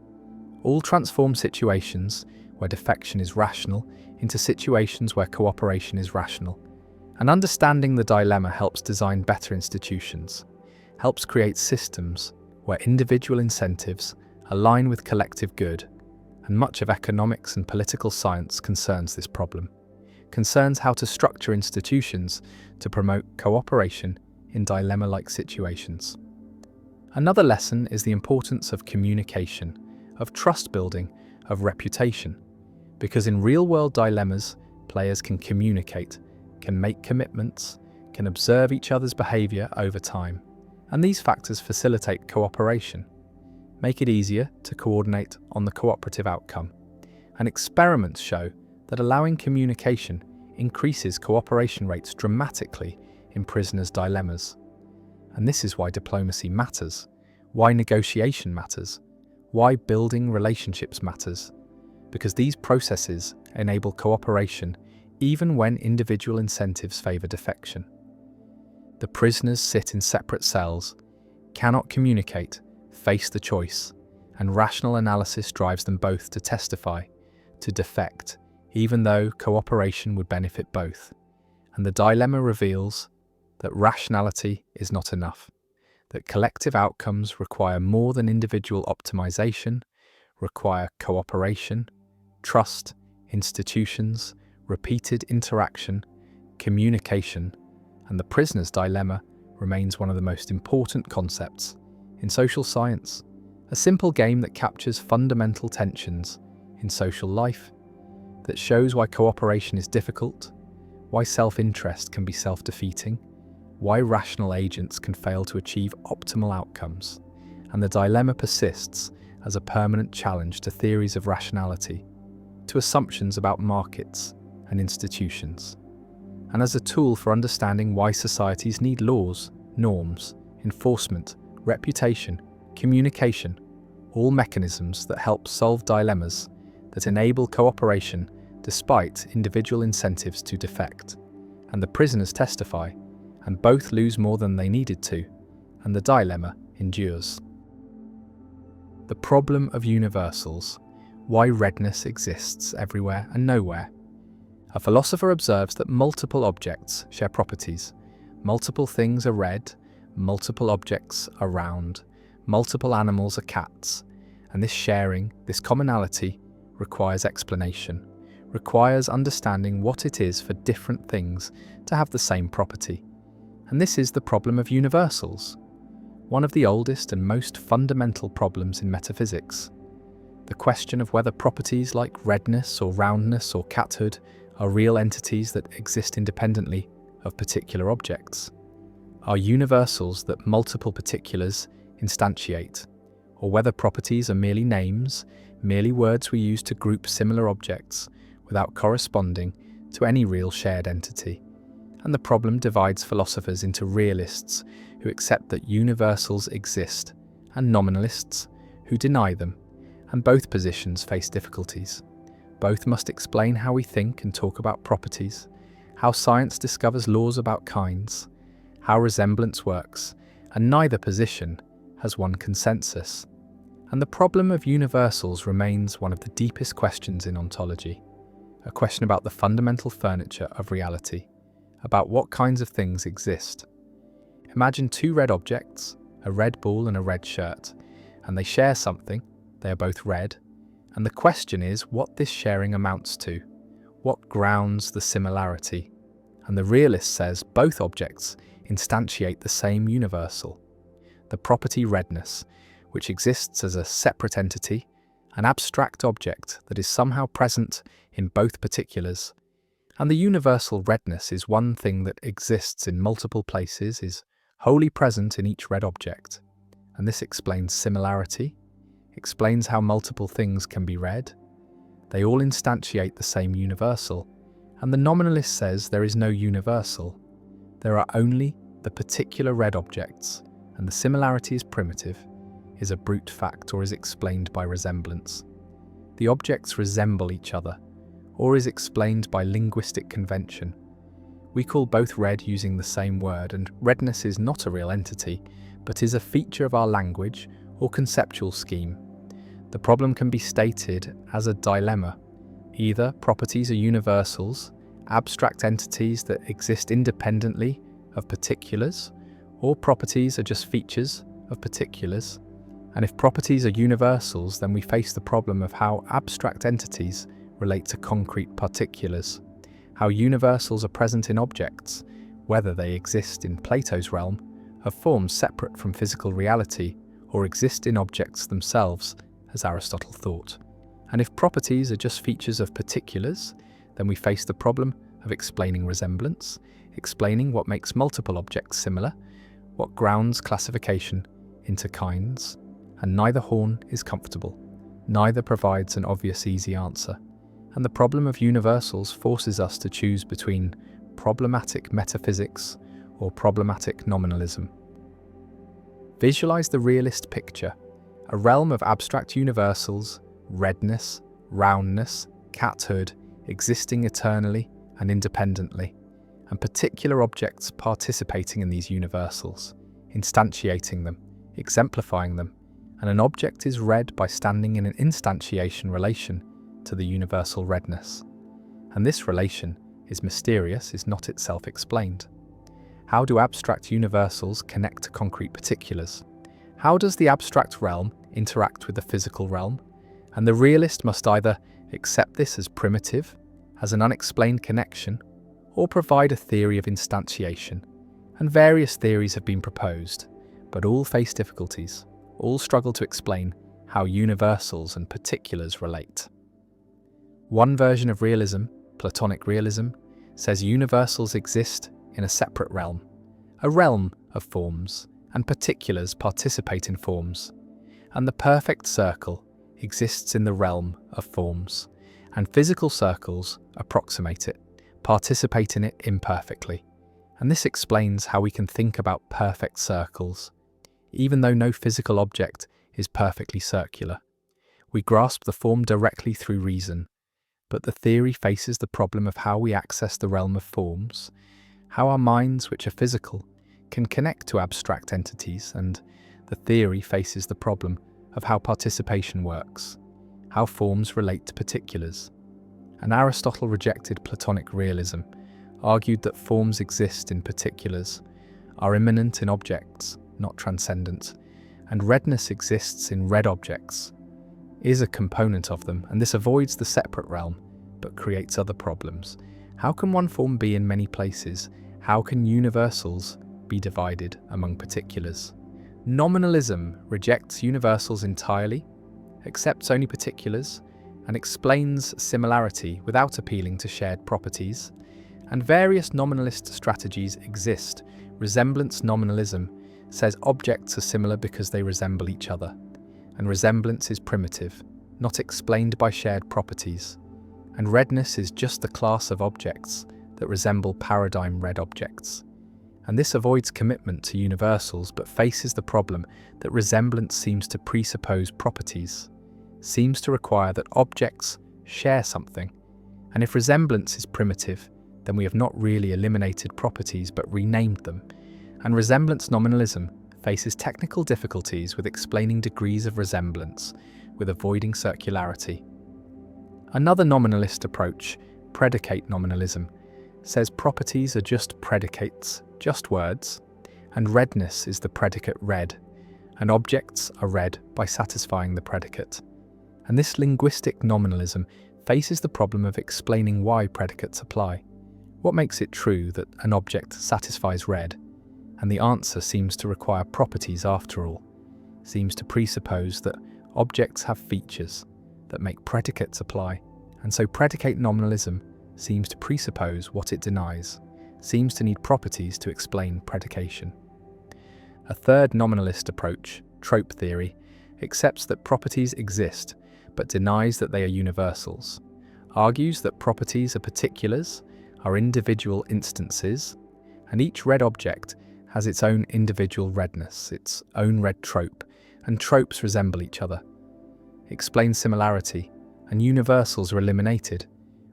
All transform situations where defection is rational into situations where cooperation is rational. And understanding the dilemma helps design better institutions, helps create systems where individual incentives align with collective good, and much of economics and political science concerns this problem, concerns how to structure institutions to promote cooperation in dilemma-like situations. Another lesson is the importance of communication, of trust building, of reputation, because in real-world dilemmas, players can communicate, can make commitments, can observe each other's behavior over time, and these factors facilitate cooperation, make it easier to coordinate on the cooperative outcome. And experiments show that allowing communication increases cooperation rates dramatically in prisoners' dilemmas. And this is why diplomacy matters, why negotiation matters, why building relationships matters, because these processes enable cooperation even when individual incentives favour defection. The prisoners sit in separate cells, cannot communicate, face the choice, and rational analysis drives them both to testify, to defect, even though cooperation would benefit both. And the dilemma reveals that rationality is not enough, that collective outcomes require more than individual optimization, require cooperation, trust, institutions, repeated interaction, communication, and the prisoner's dilemma remains one of the most important concepts in social science, a simple game that captures fundamental tensions in social life, that shows why cooperation is difficult, why self-interest can be self-defeating, why rational agents can fail to achieve optimal outcomes, and the dilemma persists as a permanent challenge to theories of rationality, to assumptions about markets and institutions, and as a tool for understanding why societies need laws, norms, enforcement, reputation, communication, all mechanisms that help solve dilemmas that enable cooperation despite individual incentives to defect. And the prisoners testify, and both lose more than they needed to, and the dilemma endures. The problem of universals: why redness exists everywhere and nowhere. A philosopher observes that multiple objects share properties. Multiple things are red, multiple objects are round, multiple animals are cats, and this sharing, this commonality, requires explanation, requires understanding what it is for different things to have the same property. And this is the problem of universals, one of the oldest and most fundamental problems in metaphysics. The question of whether properties like redness or roundness or cathood are real entities that exist independently of particular objects, are universals that multiple particulars instantiate, or whether properties are merely names, merely words we use to group similar objects without corresponding to any real shared entity. And the problem divides philosophers into realists who accept that universals exist and nominalists who deny them, and both positions face difficulties. Both must explain how we think and talk about properties, how science discovers laws about kinds, how resemblance works, and neither position has one consensus. And the problem of universals remains one of the deepest questions in ontology, a question about the fundamental furniture of reality, about what kinds of things exist. Imagine two red objects, a red ball and a red shirt, and they share something, they are both red, and the question is what this sharing amounts to, what grounds the similarity. And the realist says both objects instantiate the same universal, the property redness, which exists as a separate entity, an abstract object that is somehow present in both particulars. And the universal redness is one thing that exists in multiple places, is wholly present in each red object. And this explains similarity, explains how multiple things can be red. They all instantiate the same universal, and the nominalist says there is no universal. There are only the particular red objects, and the similarity is primitive, is a brute fact, or is explained by resemblance. The objects resemble each other, or is explained by linguistic convention. We call both red using the same word, and redness is not a real entity, but is a feature of our language or conceptual scheme. The problem can be stated as a dilemma. Either properties are universals, abstract entities that exist independently of particulars, or properties are just features of particulars. And if properties are universals, then we face the problem of how abstract entities relate to concrete particulars, how universals are present in objects, whether they exist in Plato's realm of forms separate from physical reality, or exist in objects themselves, as Aristotle thought. And if properties are just features of particulars, then we face the problem of explaining resemblance, explaining what makes multiple objects similar, what grounds classification into kinds, and neither horn is comfortable, neither provides an obvious easy answer. And the problem of universals forces us to choose between problematic metaphysics or problematic nominalism. Visualize the realist picture, a realm of abstract universals, redness, roundness, cathood, existing eternally and independently, and particular objects participating in these universals, instantiating them, exemplifying them, and an object is read by standing in an instantiation relation to the universal redness. And this relation is mysterious, is not itself explained. How do abstract universals connect to concrete particulars? How does the abstract realm interact with the physical realm? And the realist must either accept this as primitive, as an unexplained connection, or provide a theory of instantiation. And various theories have been proposed, but all face difficulties. All struggle to explain how universals and particulars relate. One version of realism, Platonic realism, says universals exist in a separate realm, a realm of forms, and particulars participate in forms, and the perfect circle exists in the realm of forms, and physical circles approximate it, participate in it imperfectly. And this explains how we can think about perfect circles. Even though no physical object is perfectly circular, we grasp the form directly through reason, but the theory faces the problem of how we access the realm of forms, how our minds, which are physical, can connect to abstract entities, and the theory faces the problem of how participation works, how forms relate to particulars. And Aristotle rejected Platonic realism, argued that forms exist in particulars, are immanent in objects, not transcendent, and redness exists in red objects, is a component of them, and this avoids the separate realm, but creates other problems. How can one form be in many places? How can universals be divided among particulars? Nominalism rejects universals entirely, accepts only particulars, and explains similarity without appealing to shared properties. And various nominalist strategies exist. Resemblance nominalism says objects are similar because they resemble each other, and resemblance is primitive, not explained by shared properties. And redness is just the class of objects that resemble paradigm red objects. And this avoids commitment to universals but faces the problem that resemblance seems to presuppose properties, seems to require that objects share something. And if resemblance is primitive, then we have not really eliminated properties but renamed them. And resemblance nominalism faces technical difficulties with explaining degrees of resemblance, with avoiding circularity. Another nominalist approach, predicate nominalism, says properties are just predicates, just words, and redness is the predicate red, and objects are red by satisfying the predicate. And this linguistic nominalism faces the problem of explaining why predicates apply. What makes it true that an object satisfies red? And the answer seems to require properties after all, seems to presuppose that objects have features that make predicates apply, and so predicate nominalism seems to presuppose what it denies, seems to need properties to explain predication. A third nominalist approach, trope theory, accepts that properties exist but denies that they are universals, argues that properties are particulars, are individual instances, and each red object has its own individual redness, its own red trope, and tropes resemble each other. Explains similarity, and universals are eliminated,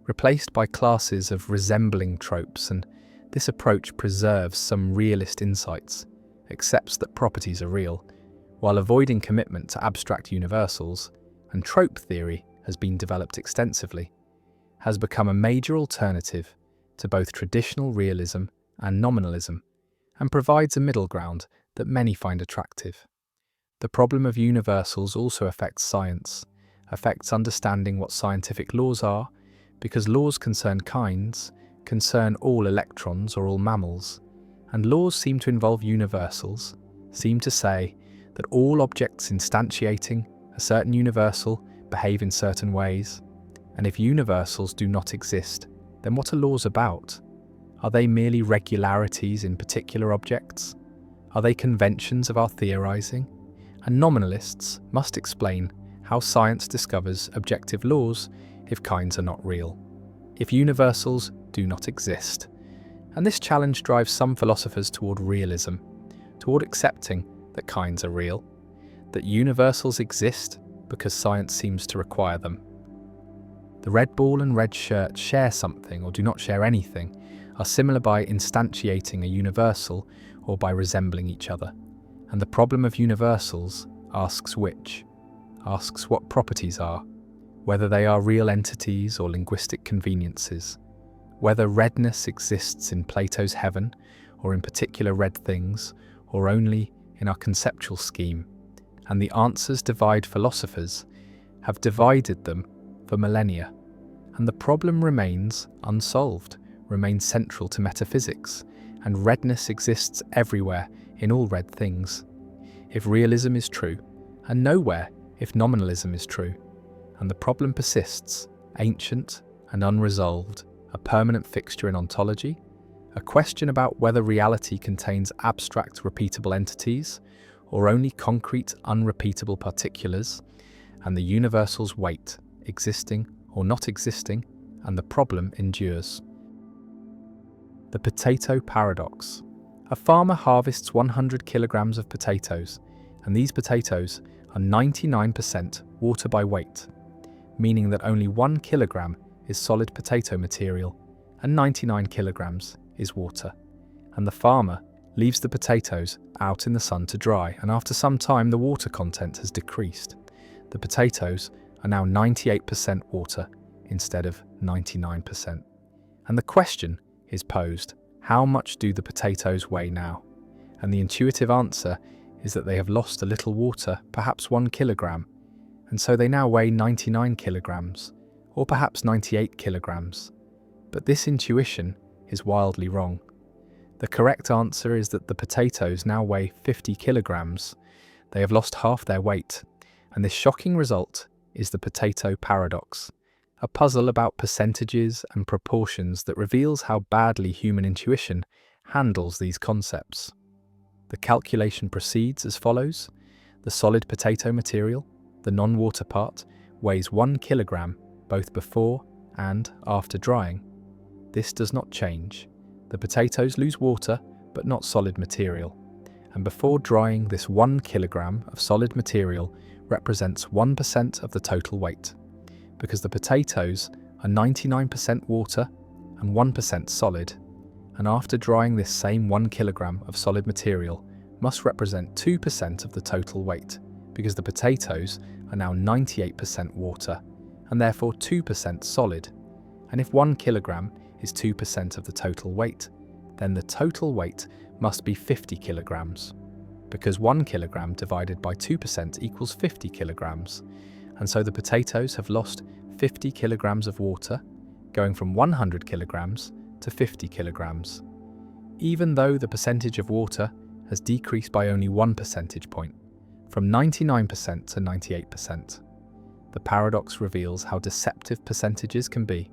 replaced by classes of resembling tropes, and this approach preserves some realist insights, accepts that properties are real, while avoiding commitment to abstract universals, and trope theory has been developed extensively, has become a major alternative to both traditional realism and nominalism, and provides a middle ground that many find attractive. The problem of universals also affects science, affects understanding what scientific laws are, because laws concern kinds, concern all electrons or all mammals, and laws seem to involve universals, seem to say that all objects instantiating a certain universal behave in certain ways, and if universals do not exist, then what are laws about? Are they merely regularities in particular objects? Are they conventions of our theorizing? And nominalists must explain how science discovers objective laws if kinds are not real, if universals do not exist. And this challenge drives some philosophers toward realism, toward accepting that kinds are real, that universals exist because science seems to require them. The red ball and red shirt share something or do not share anything, are similar by instantiating a universal or by resembling each other. And the problem of universals asks which, asks what properties are, whether they are real entities or linguistic conveniences, whether redness exists in Plato's heaven or in particular red things or only in our conceptual scheme. And the answers divide philosophers, have divided them for millennia. And the problem remains unsolved, remains central to metaphysics, and redness exists everywhere in all red things. If realism is true, and nowhere if nominalism is true, and the problem persists, ancient and unresolved, a permanent fixture in ontology, a question about whether reality contains abstract repeatable entities, or only concrete unrepeatable particulars, and the universals wait, existing or not existing, and the problem endures. The potato paradox. A farmer harvests 100 kilograms of potatoes, and these potatoes are 99% water by weight, meaning that only 1 kilogram is solid potato material and 99 kilograms is water. And the farmer leaves the potatoes out in the sun to dry, and after some time the water content has decreased. The potatoes are now 98% water instead of 99%. And the question is posed, how much do the potatoes weigh now? And the intuitive answer is that they have lost a little water, perhaps 1 kilogram, and so they now weigh 99 kilograms, or perhaps 98 kilograms. But this intuition is wildly wrong. The correct answer is that the potatoes now weigh 50 kilograms. They have lost half their weight, and this shocking result is the potato paradox, a puzzle about percentages and proportions that reveals how badly human intuition handles these concepts. The calculation proceeds as follows. The solid potato material, the non-water part, weighs 1 kilogram both before and after drying. This does not change. The potatoes lose water, but not solid material. And before drying, this 1 kilogram of solid material represents 1% of the total weight, because the potatoes are 99% water and 1% solid. And after drying, this same 1 kilogram of solid material must represent 2% of the total weight, because the potatoes are now 98% water and therefore 2% solid. And if 1 kilogram is 2% of the total weight, then the total weight must be 50 kilograms, because 1 kilogram divided by 2% equals 50 kilograms. And so the potatoes have lost 50 kilograms of water, going from 100 kilograms to 50 kilograms, even though the percentage of water has decreased by only 1 percentage point, from 99% to 98%. The paradox reveals how deceptive percentages can be,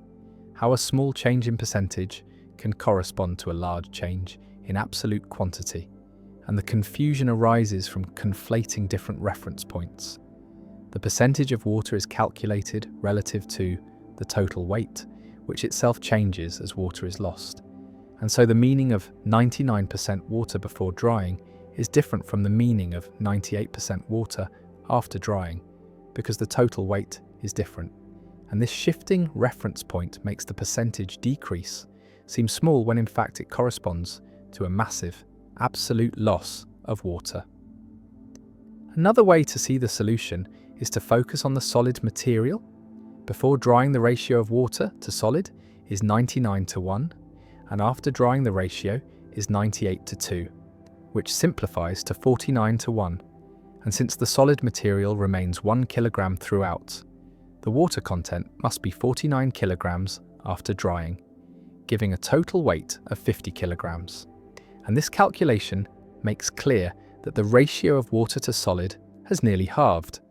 how a small change in percentage can correspond to a large change in absolute quantity, and the confusion arises from conflating different reference points. The percentage of water is calculated relative to the total weight, which itself changes as water is lost. And so the meaning of 99% water before drying is different from the meaning of 98% water after drying, because the total weight is different. And this shifting reference point makes the percentage decrease seem small when in fact it corresponds to a massive, absolute loss of water. Another way to see the solution is to focus on the solid material. Before drying, the ratio of water to solid is 99:1, and after drying the ratio is 98:2, which simplifies to 49:1. And since the solid material remains 1 kilogram throughout, the water content must be 49 kilograms after drying, giving a total weight of 50 kilograms. And this calculation makes clear that the ratio of water to solid has nearly halved,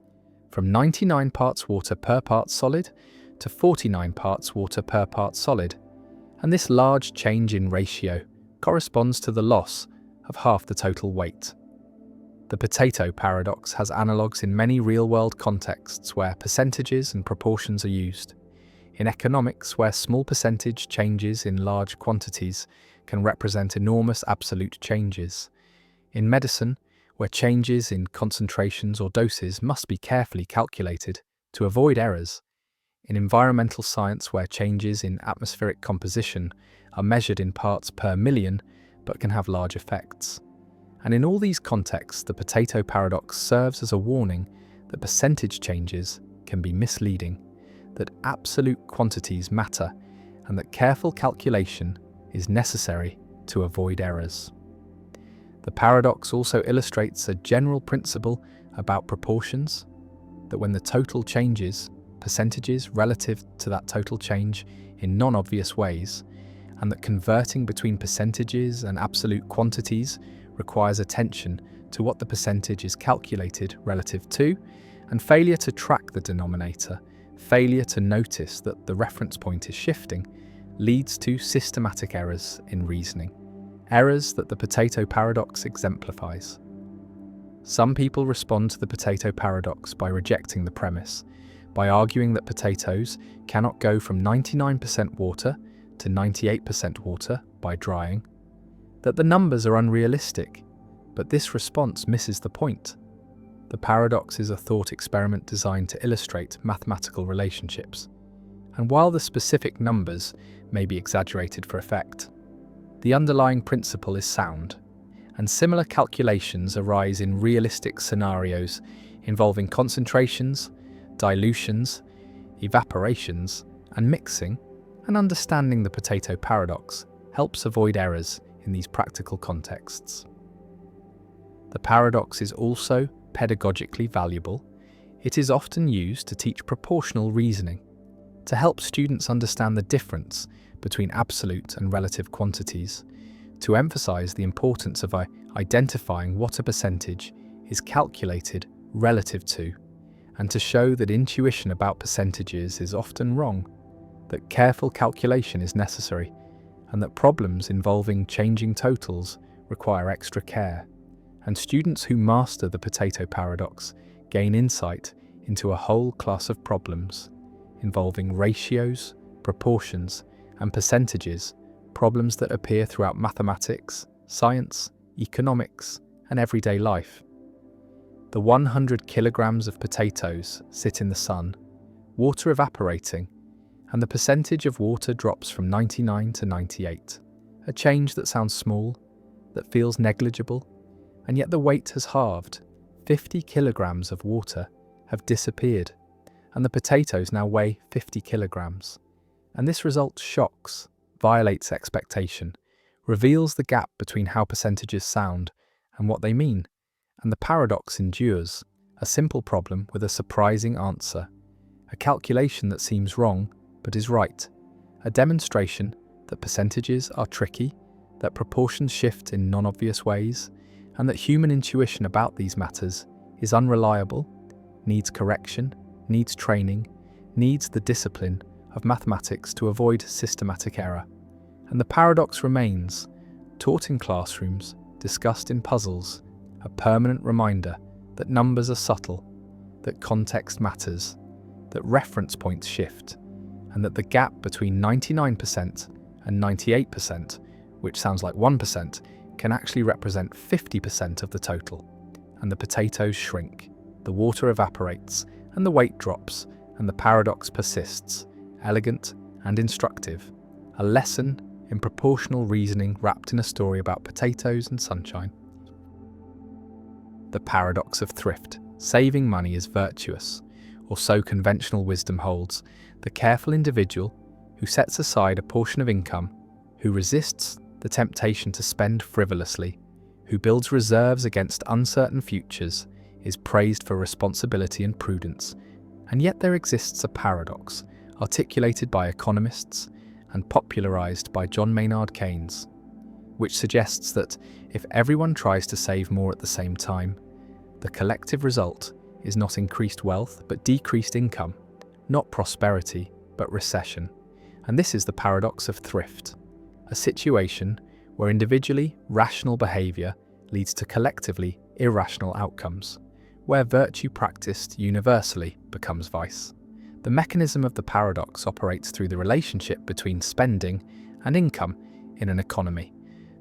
from 99 parts water per part solid to 49 parts water per part solid. And this large change in ratio corresponds to the loss of half the total weight. The potato paradox has analogues in many real-world contexts where percentages and proportions are used. In economics, where small percentage changes in large quantities can represent enormous absolute changes. In medicine, where changes in concentrations or doses must be carefully calculated to avoid errors. In environmental science, where changes in atmospheric composition are measured in parts per million but can have large effects. And in all these contexts, the potato paradox serves as a warning that percentage changes can be misleading, that absolute quantities matter, and that careful calculation is necessary to avoid errors. The paradox also illustrates a general principle about proportions, that when the total changes, percentages relative to that total change in non-obvious ways, and that converting between percentages and absolute quantities requires attention to what the percentage is calculated relative to, and failure to track the denominator, failure to notice that the reference point is shifting, leads to systematic errors in reasoning, errors that the potato paradox exemplifies. Some people respond to the potato paradox by rejecting the premise, by arguing that potatoes cannot go from 99% water to 98% water by drying, that the numbers are unrealistic, but this response misses the point. The paradox is a thought experiment designed to illustrate mathematical relationships, and while the specific numbers may be exaggerated for effect, the underlying principle is sound, and similar calculations arise in realistic scenarios involving concentrations, dilutions, evaporations, and mixing, and understanding the potato paradox helps avoid errors in these practical contexts. The paradox is also pedagogically valuable. It is often used to teach proportional reasoning, to help students understand the difference between absolute and relative quantities, to emphasize the importance of identifying what a percentage is calculated relative to, and to show that intuition about percentages is often wrong, that careful calculation is necessary, and that problems involving changing totals require extra care. And students who master the potato paradox gain insight into a whole class of problems involving ratios, proportions, and percentages, problems that appear throughout mathematics, science, economics, and everyday life. The 100 kilograms of potatoes sit in the sun, water evaporating, and the percentage of water drops from 99 to 98. A change that sounds small, that feels negligible, and yet the weight has halved. 50 kilograms of water have disappeared, and the potatoes now weigh 50 kilograms. And this result shocks, violates expectation, reveals the gap between how percentages sound and what they mean, and the paradox endures, a simple problem with a surprising answer, a calculation that seems wrong but is right, a demonstration that percentages are tricky, that proportions shift in non-obvious ways, and that human intuition about these matters is unreliable, needs correction, needs training, needs the discipline of mathematics to avoid systematic error. And the paradox remains, taught in classrooms, discussed in puzzles, a permanent reminder that numbers are subtle, that context matters, that reference points shift, and that the gap between 99% and 98%, which sounds like 1%, can actually represent 50% of the total. And the potatoes shrink, the water evaporates, and the weight drops, and the paradox persists, elegant and instructive, a lesson in proportional reasoning wrapped in a story about potatoes and sunshine. The paradox of thrift. Saving money is virtuous, or so conventional wisdom holds. The careful individual who sets aside a portion of income, who resists the temptation to spend frivolously, who builds reserves against uncertain futures, is praised for responsibility and prudence. And yet there exists a paradox, articulated by economists and popularized by John Maynard Keynes, which suggests that if everyone tries to save more at the same time, the collective result is not increased wealth but decreased income, not prosperity but recession. And this is the paradox of thrift, a situation where individually rational behavior leads to collectively irrational outcomes, where virtue practiced universally becomes vice. The mechanism of the paradox operates through the relationship between spending and income in an economy,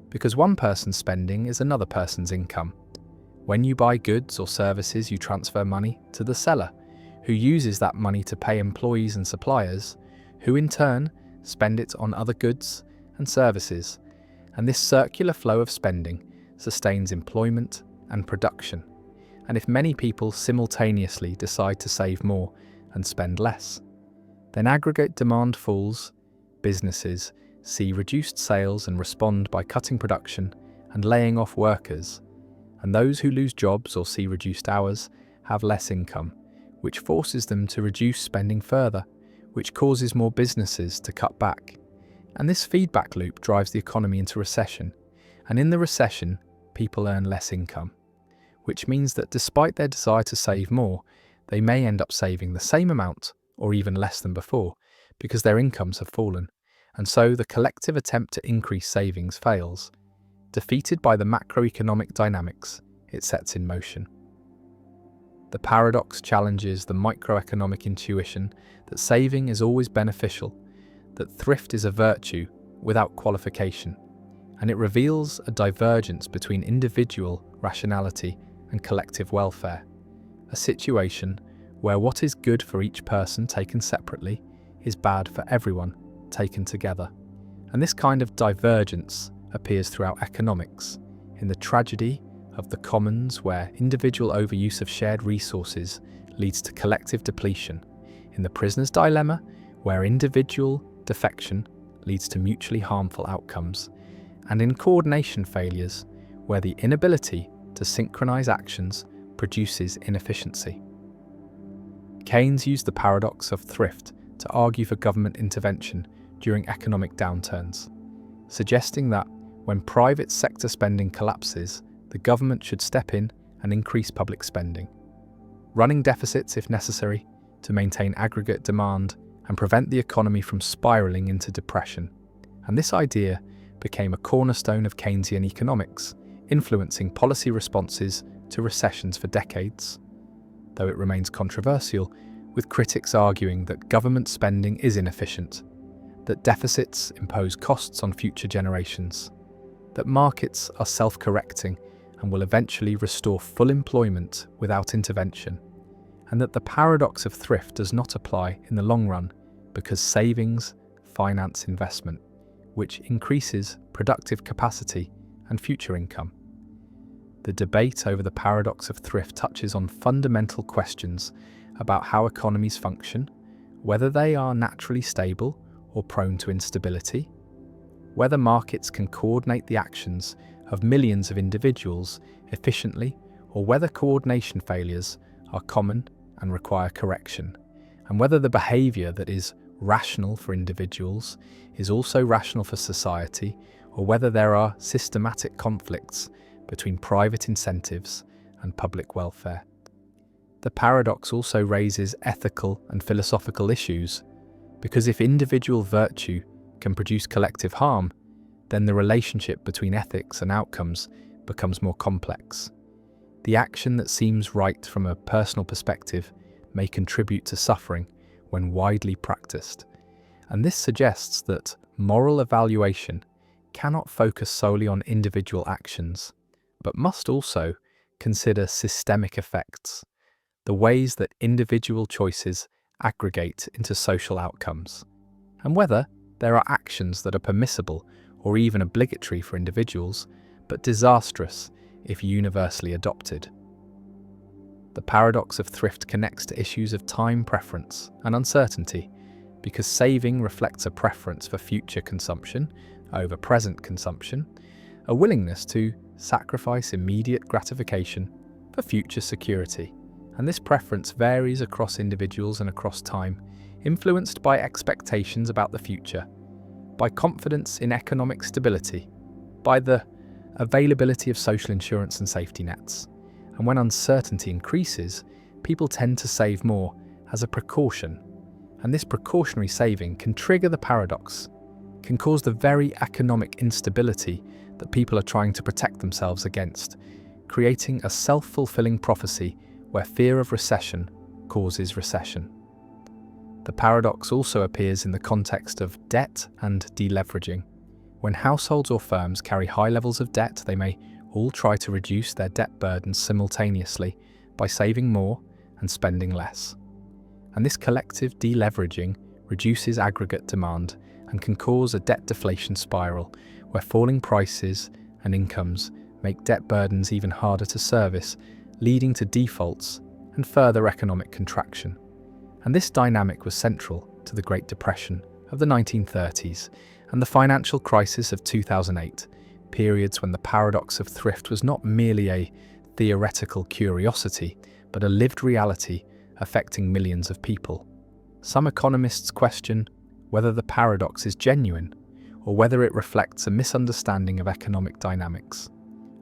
because one person's spending is another person's income. When you buy goods or services, you transfer money to the seller, who uses that money to pay employees and suppliers, who in turn spend it on other goods and services. And this circular flow of spending sustains employment and production. And if many people simultaneously decide to save more and spend less, then aggregate demand falls, businesses see reduced sales and respond by cutting production and laying off workers, and those who lose jobs or see reduced hours have less income, which forces them to reduce spending further, which causes more businesses to cut back. And this feedback loop drives the economy into recession, and in the recession, people earn less income, which means that despite their desire to save more, they may end up saving the same amount or even less than before because their incomes have fallen, and so the collective attempt to increase savings fails, defeated by the macroeconomic dynamics it sets in motion. The paradox challenges the microeconomic intuition that saving is always beneficial, that thrift is a virtue without qualification, and it reveals a divergence between individual rationality and collective welfare, a situation where what is good for each person taken separately is bad for everyone taken together. And this kind of divergence appears throughout economics, in the tragedy of the commons where individual overuse of shared resources leads to collective depletion, in the prisoner's dilemma where individual defection leads to mutually harmful outcomes, and in coordination failures where the inability to synchronize actions produces inefficiency. Keynes used the paradox of thrift to argue for government intervention during economic downturns, suggesting that when private sector spending collapses, the government should step in and increase public spending, running deficits if necessary to maintain aggregate demand and prevent the economy from spiraling into depression. And this idea became a cornerstone of Keynesian economics, influencing policy responses to recessions for decades, though it remains controversial, with critics arguing that government spending is inefficient, that deficits impose costs on future generations, that markets are self-correcting and will eventually restore full employment without intervention, and that the paradox of thrift does not apply in the long run because savings finance investment, which increases productive capacity and future income. The debate over the paradox of thrift touches on fundamental questions about how economies function, whether they are naturally stable or prone to instability, whether markets can coordinate the actions of millions of individuals efficiently, or whether coordination failures are common and require correction, and whether the behaviour that is rational for individuals is also rational for society, or whether there are systematic conflicts between private incentives and public welfare. The paradox also raises ethical and philosophical issues, because if individual virtue can produce collective harm, then the relationship between ethics and outcomes becomes more complex. The action that seems right from a personal perspective may contribute to suffering when widely practiced, and this suggests that moral evaluation cannot focus solely on individual actions, but must also consider systemic effects, the ways that individual choices aggregate into social outcomes, and whether there are actions that are permissible or even obligatory for individuals, but disastrous if universally adopted. The paradox of thrift connects to issues of time preference and uncertainty, because saving reflects a preference for future consumption over present consumption, a willingness to sacrifice immediate gratification for future security. And this preference varies across individuals and across time, influenced by expectations about the future, by confidence in economic stability, by the availability of social insurance and safety nets. And when uncertainty increases, people tend to save more as a precaution. And this precautionary saving can trigger the paradox, can cause the very economic instability that people are trying to protect themselves against, creating a self-fulfilling prophecy where fear of recession causes recession. The paradox also appears in the context of debt and deleveraging. When households or firms carry high levels of debt, they may all try to reduce their debt burdens simultaneously by saving more and spending less. And this collective deleveraging reduces aggregate demand and can cause a debt deflation spiral where falling prices and incomes make debt burdens even harder to service, leading to defaults and further economic contraction. And this dynamic was central to the Great Depression of the 1930s and the financial crisis of 2008, periods when the paradox of thrift was not merely a theoretical curiosity, but a lived reality affecting millions of people. Some economists question whether the paradox is genuine or whether it reflects a misunderstanding of economic dynamics,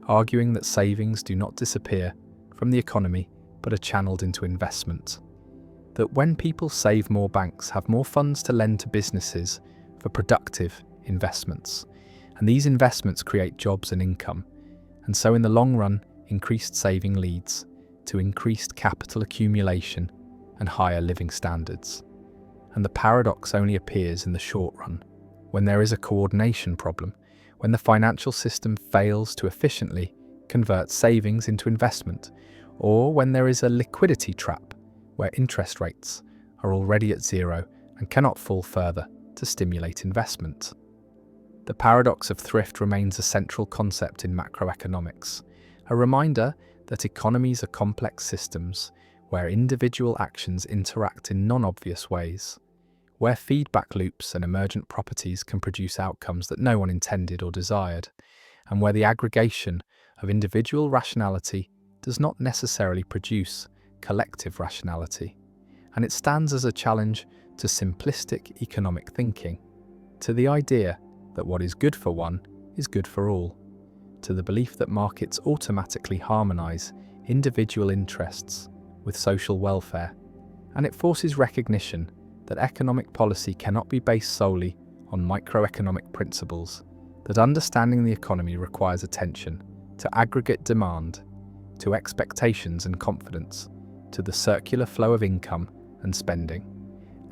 arguing that savings do not disappear from the economy but are channeled into investment. That when people save more, banks have more funds to lend to businesses for productive investments, and these investments create jobs and income, and so in the long run, increased saving leads to increased capital accumulation and higher living standards. And the paradox only appears in the short run, when there is a coordination problem, when the financial system fails to efficiently convert savings into investment, or when there is a liquidity trap where interest rates are already at zero and cannot fall further to stimulate investment. The paradox of thrift remains a central concept in macroeconomics, a reminder that economies are complex systems where individual actions interact in non-obvious ways, where feedback loops and emergent properties can produce outcomes that no one intended or desired, and where the aggregation of individual rationality does not necessarily produce collective rationality. And it stands as a challenge to simplistic economic thinking, to the idea that what is good for one is good for all, to the belief that markets automatically harmonize individual interests with social welfare, and it forces recognition that economic policy cannot be based solely on microeconomic principles, that understanding the economy requires attention to aggregate demand, to expectations and confidence, to the circular flow of income and spending,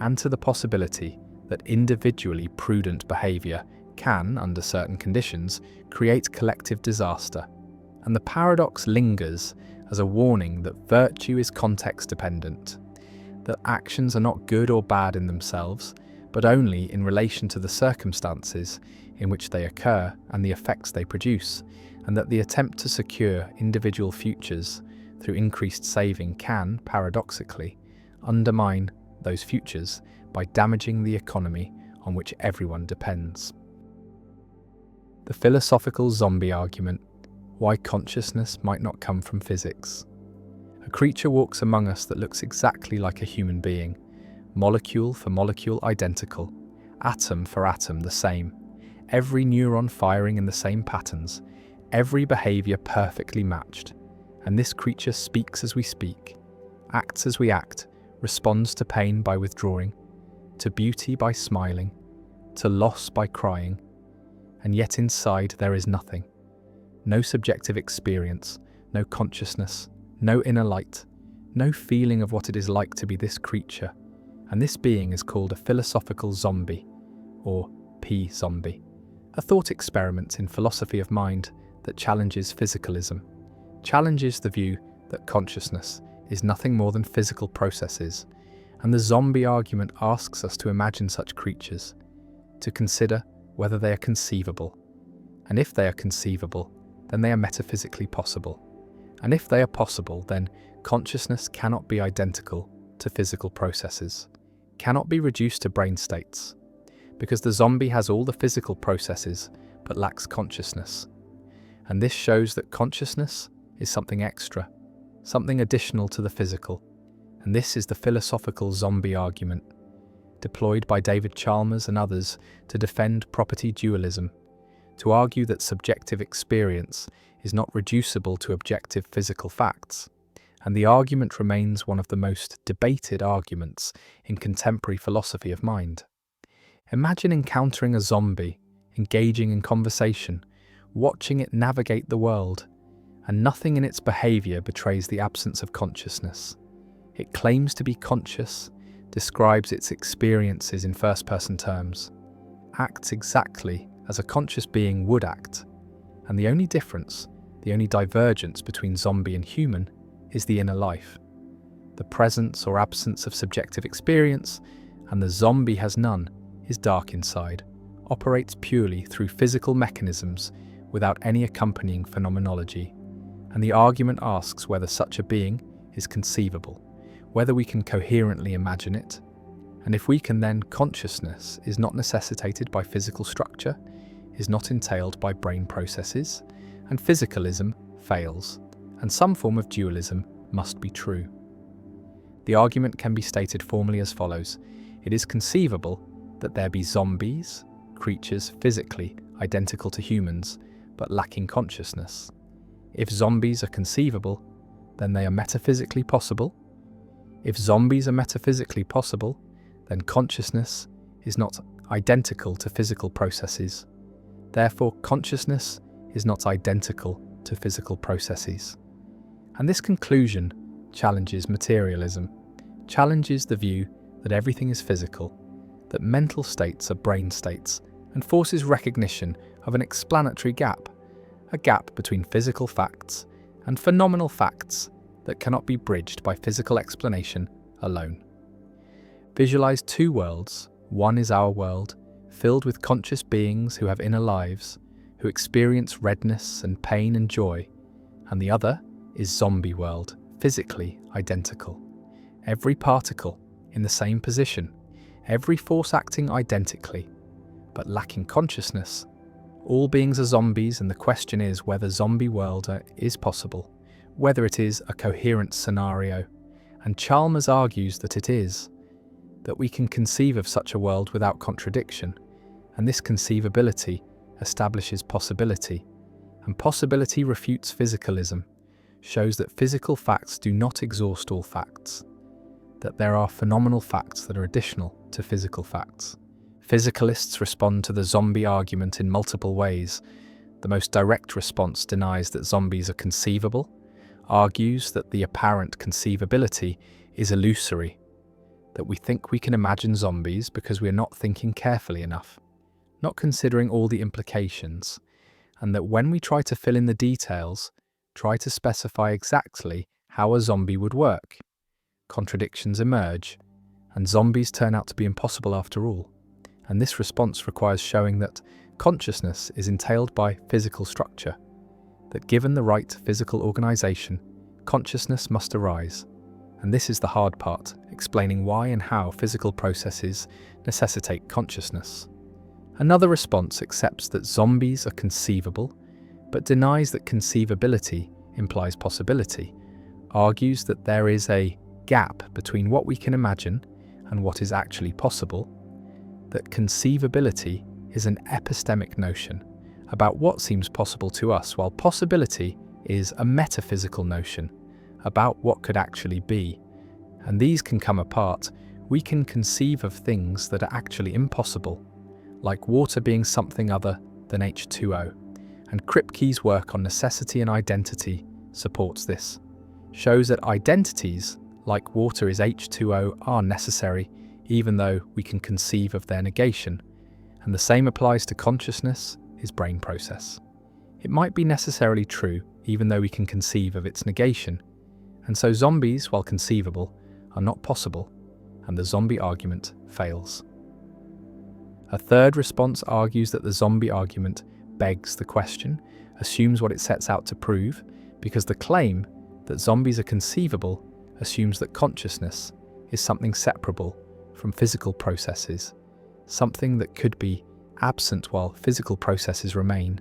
and to the possibility that individually prudent behavior can, under certain conditions, create collective disaster. And the paradox lingers as a warning that virtue is context-dependent, that actions are not good or bad in themselves, but only in relation to the circumstances in which they occur and the effects they produce, and that the attempt to secure individual futures through increased saving can, paradoxically, undermine those futures by damaging the economy on which everyone depends. The philosophical zombie argument, why consciousness might not come from physics. A creature walks among us that looks exactly like a human being, molecule for molecule identical, atom for atom the same, every neuron firing in the same patterns, every behavior perfectly matched. And this creature speaks as we speak, acts as we act, responds to pain by withdrawing, to beauty by smiling, to loss by crying. And yet inside there is nothing. No subjective experience, no consciousness, no inner light, no feeling of what it is like to be this creature. And this being is called a philosophical zombie, or P-zombie, a thought experiment in philosophy of mind that challenges physicalism, challenges the view that consciousness is nothing more than physical processes, and the zombie argument asks us to imagine such creatures, to consider whether they are conceivable, and if they are conceivable, then they are metaphysically possible, and if they are possible, then consciousness cannot be identical to physical processes, cannot be reduced to brain states, because the zombie has all the physical processes but lacks consciousness. And this shows that consciousness is something extra, something additional to the physical. And this is the philosophical zombie argument, deployed by David Chalmers and others to defend property dualism, to argue that subjective experience is not reducible to objective physical facts. And the argument remains one of the most debated arguments in contemporary philosophy of mind. Imagine encountering a zombie, engaging in conversation, watching it navigate the world, and nothing in its behavior betrays the absence of consciousness. It claims to be conscious, describes its experiences in first-person terms, acts exactly as a conscious being would act, and the only difference, the only divergence between zombie and human is the inner life, the presence or absence of subjective experience, and the zombie has none, is dark inside, operates purely through physical mechanisms without any accompanying phenomenology. And the argument asks whether such a being is conceivable, whether we can coherently imagine it, and if we can, then consciousness is not necessitated by physical structure, is not entailed by brain processes, and physicalism fails, and some form of dualism must be true. The argument can be stated formally as follows: it is conceivable that there be zombies, creatures physically identical to humans, but lacking consciousness. If zombies are conceivable, then they are metaphysically possible. If zombies are metaphysically possible, then consciousness is not identical to physical processes. Therefore, consciousness is not identical to physical processes. And this conclusion challenges materialism, challenges the view that everything is physical, that mental states are brain states, and forces recognition of an explanatory gap, a gap between physical facts and phenomenal facts that cannot be bridged by physical explanation alone. Visualize two worlds. One is our world, filled with conscious beings who have inner lives, who experience redness and pain and joy, and the other is zombie world, physically identical. Every particle in the same position, every force acting identically, but lacking consciousness. All beings are zombies, and the question is whether zombie world is possible, whether it is a coherent scenario, and Chalmers argues that it is, that we can conceive of such a world without contradiction, and this conceivability establishes possibility, and possibility refutes physicalism, shows that physical facts do not exhaust all facts, that there are phenomenal facts that are additional to physical facts. Physicalists respond to the zombie argument in multiple ways. The most direct response denies that zombies are conceivable, argues that the apparent conceivability is illusory, that we think we can imagine zombies because we are not thinking carefully enough, not considering all the implications, and that when we try to fill in the details, try to specify exactly how a zombie would work, contradictions emerge, and zombies turn out to be impossible after all. And this response requires showing that consciousness is entailed by physical structure, that given the right physical organization, consciousness must arise. And this is the hard part, explaining why and how physical processes necessitate consciousness. Another response accepts that zombies are conceivable, but denies that conceivability implies possibility, argues that there is a gap between what we can imagine and what is actually possible, that conceivability is an epistemic notion about what seems possible to us, while possibility is a metaphysical notion about what could actually be. And these can come apart. We can conceive of things that are actually impossible, like water being something other than H2O. And Kripke's work on necessity and identity supports this, shows that identities, like water is H2O, are necessary, even though we can conceive of their negation. And the same applies to consciousness, is brain process. It might be necessarily true, even though we can conceive of its negation. And so zombies, while conceivable, are not possible, and the zombie argument fails. A third response argues that the zombie argument begs the question, assumes what it sets out to prove, because the claim that zombies are conceivable assumes that consciousness is something separable from physical processes, something that could be absent while physical processes remain.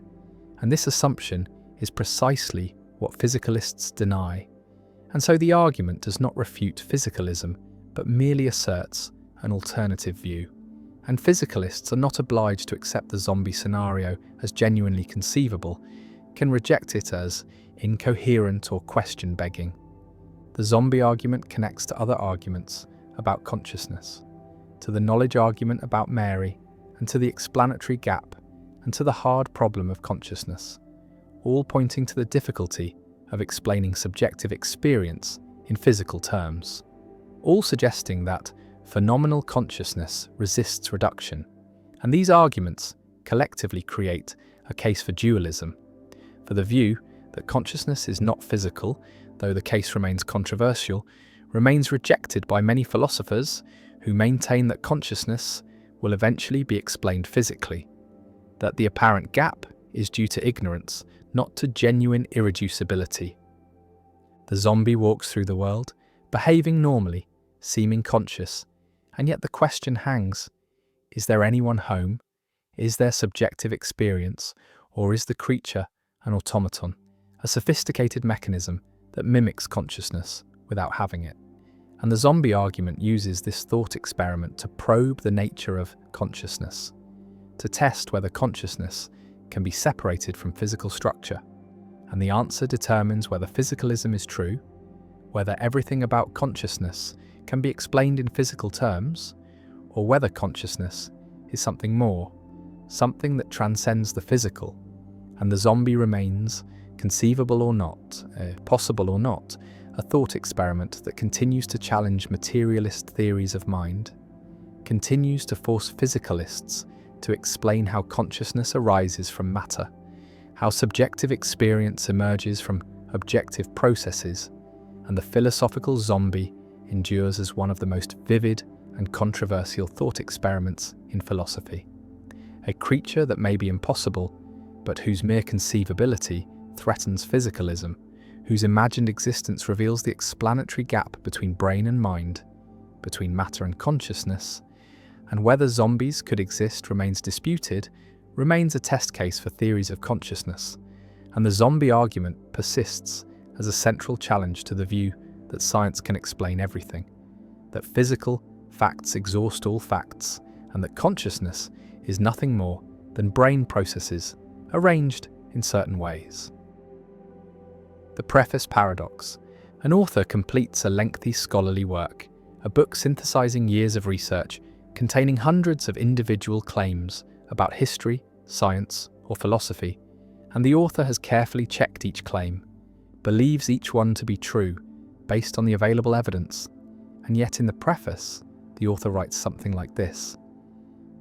And this assumption is precisely what physicalists deny. And so the argument does not refute physicalism, but merely asserts an alternative view. And physicalists are not obliged to accept the zombie scenario as genuinely conceivable, can reject it as incoherent or question-begging. The zombie argument connects to other arguments about consciousness, to the knowledge argument about Mary, and to the explanatory gap, and to the hard problem of consciousness, all pointing to the difficulty of explaining subjective experience in physical terms, all suggesting that phenomenal consciousness resists reduction. And these arguments collectively create a case for dualism, for the view that consciousness is not physical, though the case remains controversial, remains rejected by many philosophers who maintain that consciousness will eventually be explained physically, that the apparent gap is due to ignorance, not to genuine irreducibility. The zombie walks through the world, behaving normally, seeming conscious, and yet the question hangs: is there anyone home? Is there subjective experience? Or is the creature an automaton, a sophisticated mechanism that mimics consciousness without having it? And the zombie argument uses this thought experiment to probe the nature of consciousness, to test whether consciousness can be separated from physical structure. And the answer determines whether physicalism is true, whether everything about consciousness can be explained in physical terms, or whether consciousness is something more, something that transcends the physical. And the zombie remains, conceivable or not, possible or not, a thought experiment that continues to challenge materialist theories of mind, continues to force physicalists to explain how consciousness arises from matter, how subjective experience emerges from objective processes, and the philosophical zombie endures as one of the most vivid and controversial thought experiments in philosophy. A creature that may be impossible, but whose mere conceivability threatens physicalism, whose imagined existence reveals the explanatory gap between brain and mind, between matter and consciousness, and whether zombies could exist remains disputed, remains a test case for theories of consciousness, and the zombie argument persists as a central challenge to the view that science can explain everything, that physical facts exhaust all facts, and that consciousness is nothing more than brain processes arranged in certain ways. The Preface Paradox. An author completes a lengthy scholarly work, a book synthesizing years of research containing hundreds of individual claims about history, science, or philosophy, and the author has carefully checked each claim, believes each one to be true based on the available evidence, and yet in the preface, the author writes something like this: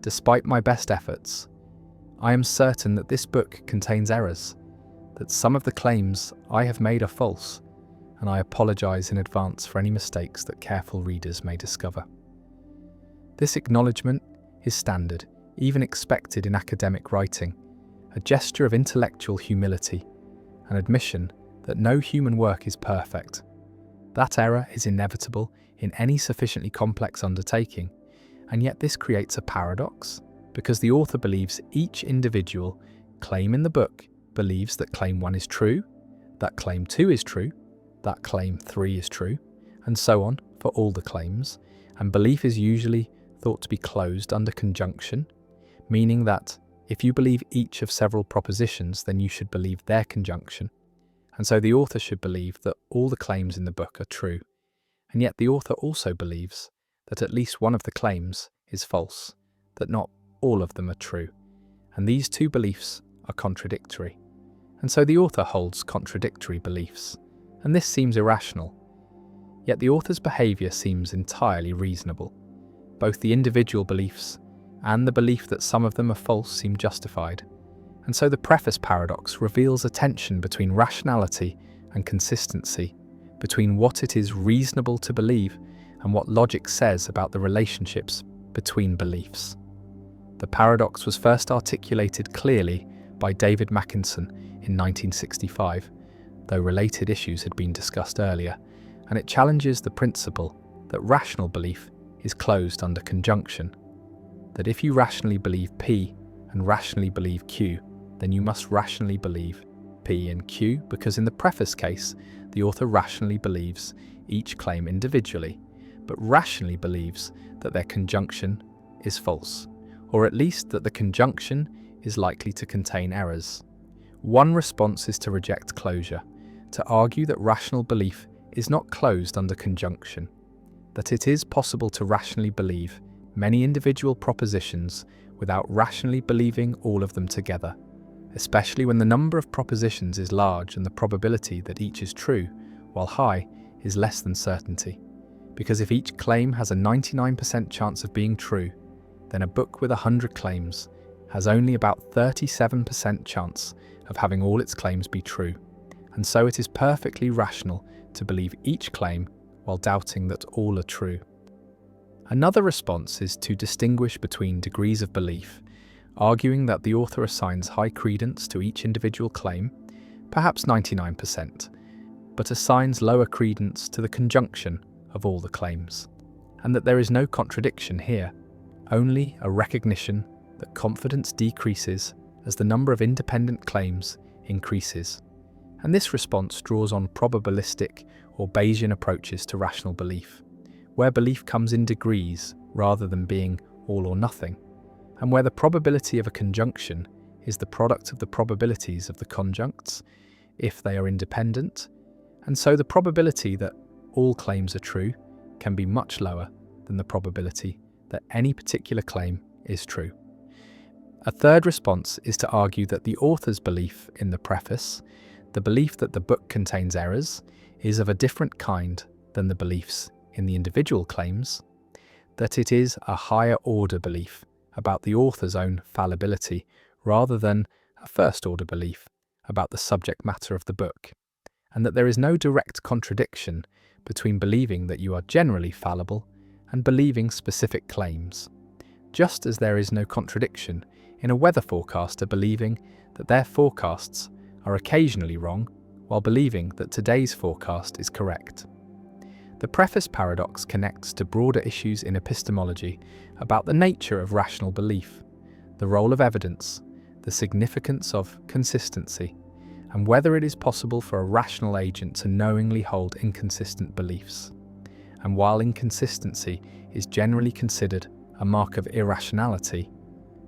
"Despite my best efforts, I am certain that this book contains errors, that some of the claims I have made are false, and I apologize in advance for any mistakes that careful readers may discover." This acknowledgement is standard, even expected in academic writing, a gesture of intellectual humility, an admission that no human work is perfect. That error is inevitable in any sufficiently complex undertaking, and yet this creates a paradox, because the author believes each individual claim in the book believes that claim 1 is true, that claim 2 is true, that claim 3 is true, and so on for all the claims, and belief is usually thought to be closed under conjunction, meaning that if you believe each of several propositions, then you should believe their conjunction, and so the author should believe that all the claims in the book are true, and yet the author also believes that at least one of the claims is false, that not all of them are true, and these two beliefs are contradictory. And so the author holds contradictory beliefs, and this seems irrational. Yet the author's behaviour seems entirely reasonable. Both the individual beliefs and the belief that some of them are false seem justified. And so the preface paradox reveals a tension between rationality and consistency, between what it is reasonable to believe and what logic says about the relationships between beliefs. The paradox was first articulated clearly by David Mackinson in 1965, though related issues had been discussed earlier, and it challenges the principle that rational belief is closed under conjunction, that if you rationally believe P and rationally believe Q, then you must rationally believe P and Q, because in the preface case, the author rationally believes each claim individually, but rationally believes that their conjunction is false, or at least that the conjunction is likely to contain errors. One response is to reject closure, to argue that rational belief is not closed under conjunction, that it is possible to rationally believe many individual propositions without rationally believing all of them together, especially when the number of propositions is large and the probability that each is true, while high, is less than certainty. Because if each claim has a 99% chance of being true, then a book with 100 claims has only about 37% chance of having all its claims be true, and so it is perfectly rational to believe each claim while doubting that all are true. Another response is to distinguish between degrees of belief, arguing that the author assigns high credence to each individual claim, perhaps 99%, but assigns lower credence to the conjunction of all the claims, and that there is no contradiction here, only a recognition that confidence decreases as the number of independent claims increases. And this response draws on probabilistic or Bayesian approaches to rational belief, where belief comes in degrees rather than being all or nothing, and where the probability of a conjunction is the product of the probabilities of the conjuncts, if they are independent, and so the probability that all claims are true can be much lower than the probability that any particular claim is true. A third response is to argue that the author's belief in the preface, the belief that the book contains errors, is of a different kind than the beliefs in the individual claims, that it is a higher order belief about the author's own fallibility rather than a first order belief about the subject matter of the book, and that there is no direct contradiction between believing that you are generally fallible and believing specific claims, just as there is no contradiction in a weather forecaster believing that their forecasts are occasionally wrong while believing that today's forecast is correct. The preface paradox connects to broader issues in epistemology about the nature of rational belief, the role of evidence, the significance of consistency, and whether it is possible for a rational agent to knowingly hold inconsistent beliefs. And while inconsistency is generally considered a mark of irrationality,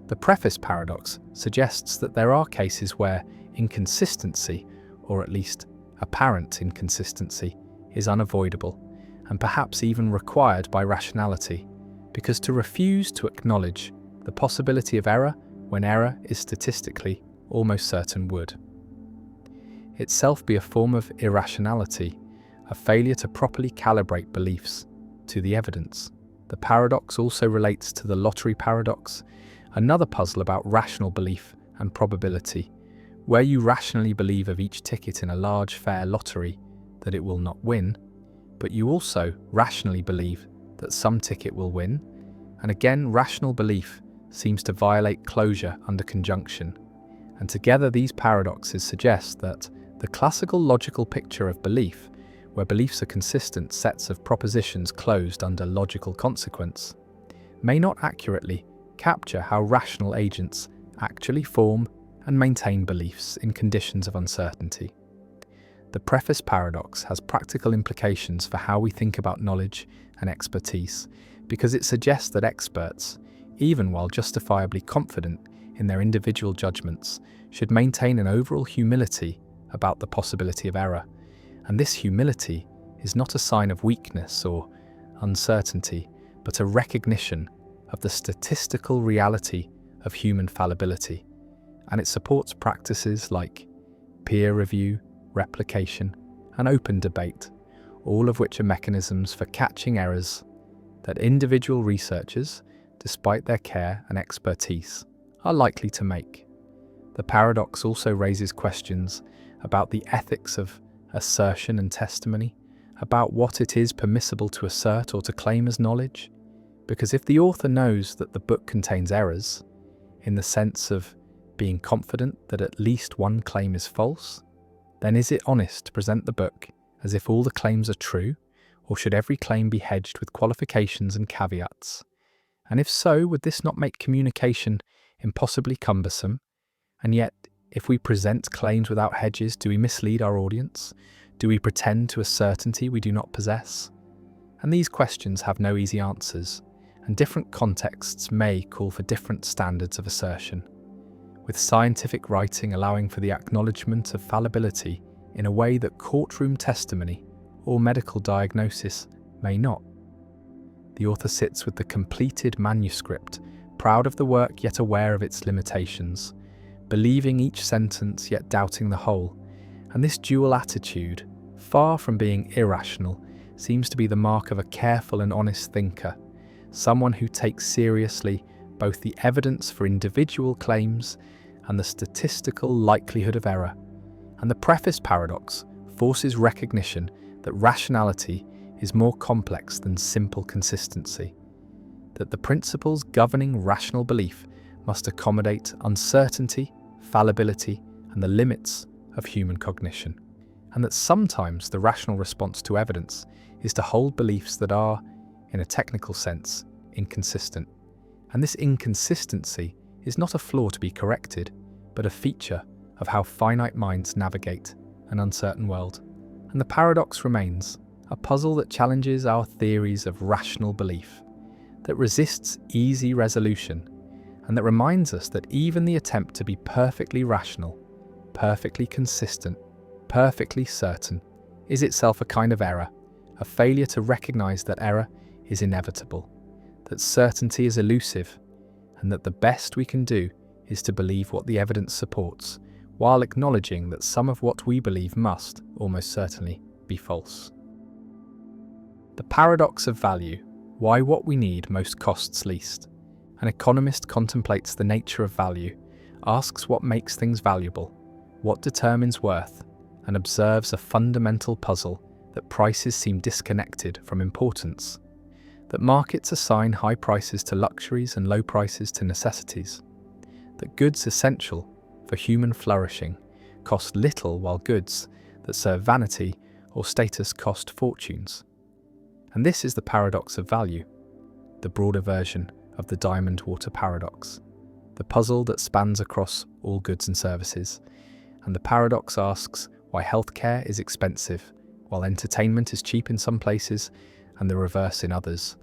the preface paradox suggests that there are cases where inconsistency, or at least apparent inconsistency, is unavoidable and perhaps even required by rationality, because to refuse to acknowledge the possibility of error when error is statistically almost certain would itself be a form of irrationality, a failure to properly calibrate beliefs to the evidence. The paradox also relates to the lottery paradox, another puzzle about rational belief and probability, where you rationally believe of each ticket in a large fair lottery that it will not win, but you also rationally believe that some ticket will win, and again rational belief seems to violate closure under conjunction, and together these paradoxes suggest that the classical logical picture of belief, where beliefs are consistent sets of propositions closed under logical consequence, may not accurately capture how rational agents actually form and maintain beliefs in conditions of uncertainty. The preface paradox has practical implications for how we think about knowledge and expertise, because it suggests that experts, even while justifiably confident in their individual judgments, should maintain an overall humility about the possibility of error. And this humility is not a sign of weakness or uncertainty, but a recognition of the statistical reality of human fallibility. And it supports practices like peer review, replication, and open debate, all of which are mechanisms for catching errors that individual researchers, despite their care and expertise, are likely to make. The paradox also raises questions about the ethics of assertion and testimony, about what it is permissible to assert or to claim as knowledge, because if the author knows that the book contains errors, in the sense of being confident that at least one claim is false, then is it honest to present the book as if all the claims are true, or should every claim be hedged with qualifications and caveats? And if so, would this not make communication impossibly cumbersome? And yet, if we present claims without hedges, do we mislead our audience? Do we pretend to a certainty we do not possess? And these questions have no easy answers, and different contexts may call for different standards of assertion, with scientific writing allowing for the acknowledgement of fallibility in a way that courtroom testimony or medical diagnosis may not. The author sits with the completed manuscript, proud of the work yet aware of its limitations, believing each sentence yet doubting the whole, and this dual attitude, far from being irrational, seems to be the mark of a careful and honest thinker, someone who takes seriously both the evidence for individual claims and the statistical likelihood of error. And the preface paradox forces recognition that rationality is more complex than simple consistency, that the principles governing rational belief must accommodate uncertainty, fallibility, and the limits of human cognition, and that sometimes the rational response to evidence is to hold beliefs that are, in a technical sense, inconsistent. And this inconsistency is not a flaw to be corrected, but a feature of how finite minds navigate an uncertain world. And the paradox remains a puzzle that challenges our theories of rational belief, that resists easy resolution, and that reminds us that even the attempt to be perfectly rational, perfectly consistent, perfectly certain, is itself a kind of error, a failure to recognize that error is inevitable, that certainty is elusive, and that the best we can do is to believe what the evidence supports, while acknowledging that some of what we believe must, almost certainly, be false. The paradox of value, why what we need most costs least. An economist contemplates the nature of value, asks what makes things valuable, what determines worth, and observes a fundamental puzzle that prices seem disconnected from importance, that markets assign high prices to luxuries and low prices to necessities, that goods essential for human flourishing cost little while goods that serve vanity or status cost fortunes. And this is the paradox of value, the broader version of the diamond water paradox, the puzzle that spans across all goods and services. And the paradox asks why healthcare is expensive, while entertainment is cheap in some places and the reverse in others.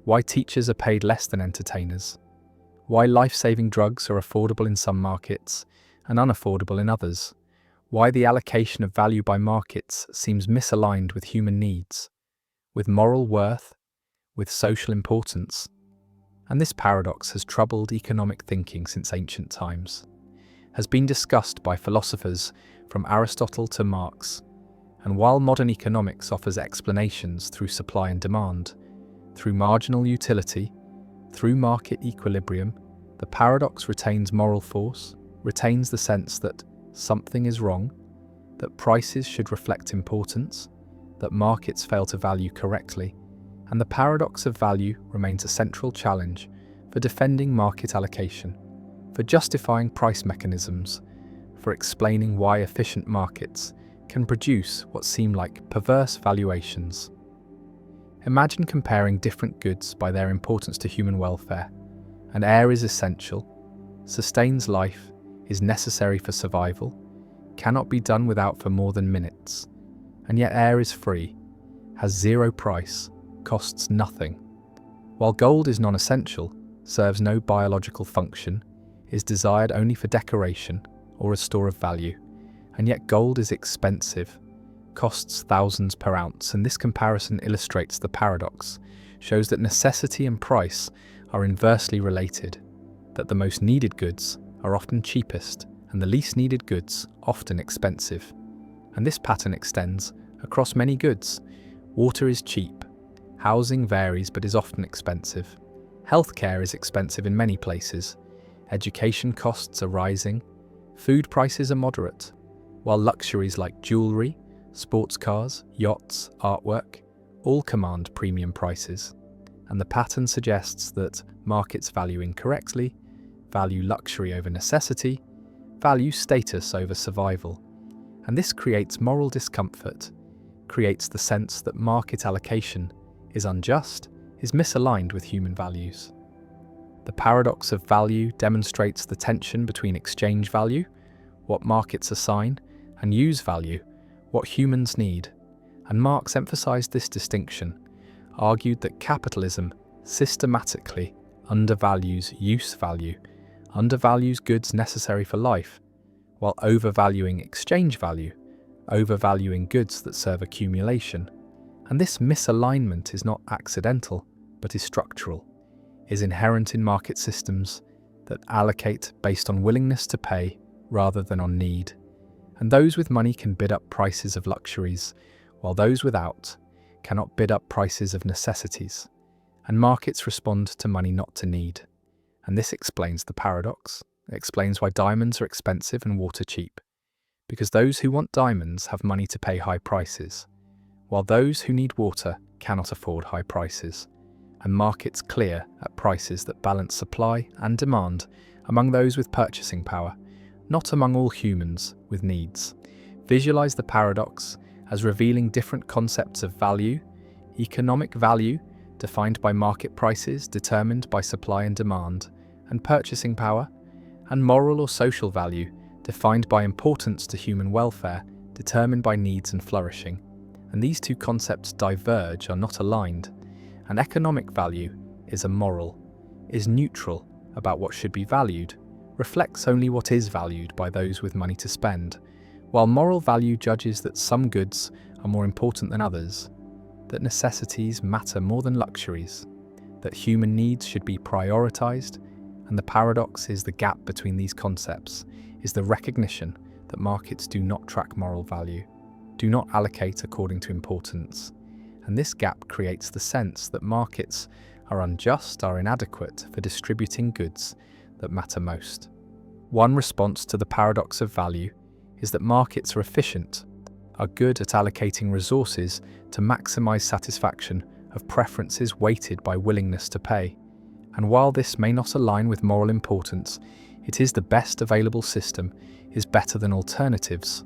Why teachers are paid less than entertainers. Why life-saving drugs are affordable in some markets and unaffordable in others. Why the allocation of value by markets seems misaligned with human needs, with moral worth, with social importance. And this paradox has troubled economic thinking since ancient times, has been discussed by philosophers from Aristotle to Marx. And while modern economics offers explanations through supply and demand, through marginal utility, through market equilibrium, the paradox retains moral force, retains the sense that something is wrong, that prices should reflect importance, that markets fail to value correctly, and the paradox of value remains a central challenge for defending market allocation, for justifying price mechanisms, for explaining why efficient markets can produce what seem like perverse valuations. Imagine comparing different goods by their importance to human welfare. And air is essential, sustains life, is necessary for survival, cannot be done without for more than minutes. And yet air is free, has zero price, costs nothing. While gold is non-essential, serves no biological function, is desired only for decoration or a store of value. And yet gold is expensive, costs thousands per ounce, and this comparison illustrates the paradox, shows that necessity and price are inversely related, that the most needed goods are often cheapest and the least needed goods often expensive. And this pattern extends across many goods. Water is cheap, housing varies but is often expensive, healthcare is expensive in many places, education costs are rising, food prices are moderate, while luxuries like jewellery, sports cars, yachts, artwork, all command premium prices. And the pattern suggests that markets value incorrectly, value luxury over necessity, value status over survival. And this creates moral discomfort, creates the sense that market allocation is unjust, is misaligned with human values. The paradox of value demonstrates the tension between exchange value, what markets assign, and use value, what humans need. And Marx emphasized this distinction, argued that capitalism systematically undervalues use value, undervalues goods necessary for life, while overvaluing exchange value, overvaluing goods that serve accumulation. And this misalignment is not accidental, but is structural, is inherent in market systems that allocate based on willingness to pay rather than on need. And those with money can bid up prices of luxuries, while those without cannot bid up prices of necessities. And markets respond to money, not to need. And this explains the paradox. It explains why diamonds are expensive and water cheap. Because those who want diamonds have money to pay high prices, while those who need water cannot afford high prices. And markets clear at prices that balance supply and demand among those with purchasing power, not among all humans with needs. Visualize the paradox as revealing different concepts of value, economic value, defined by market prices determined by supply and demand, and purchasing power, and moral or social value, defined by importance to human welfare, determined by needs and flourishing. And these two concepts diverge, are not aligned. And economic value is amoral, is neutral about what should be valued, reflects only what is valued by those with money to spend, while moral value judges that some goods are more important than others, that necessities matter more than luxuries, that human needs should be prioritized. And the paradox is the gap between these concepts, is the recognition that markets do not track moral value, do not allocate according to importance, and this gap creates the sense that markets are unjust, are inadequate for distributing goods that matter most. One response to the paradox of value is that markets are efficient, are good at allocating resources to maximize satisfaction of preferences weighted by willingness to pay. And while this may not align with moral importance, it is the best available system is better than alternatives,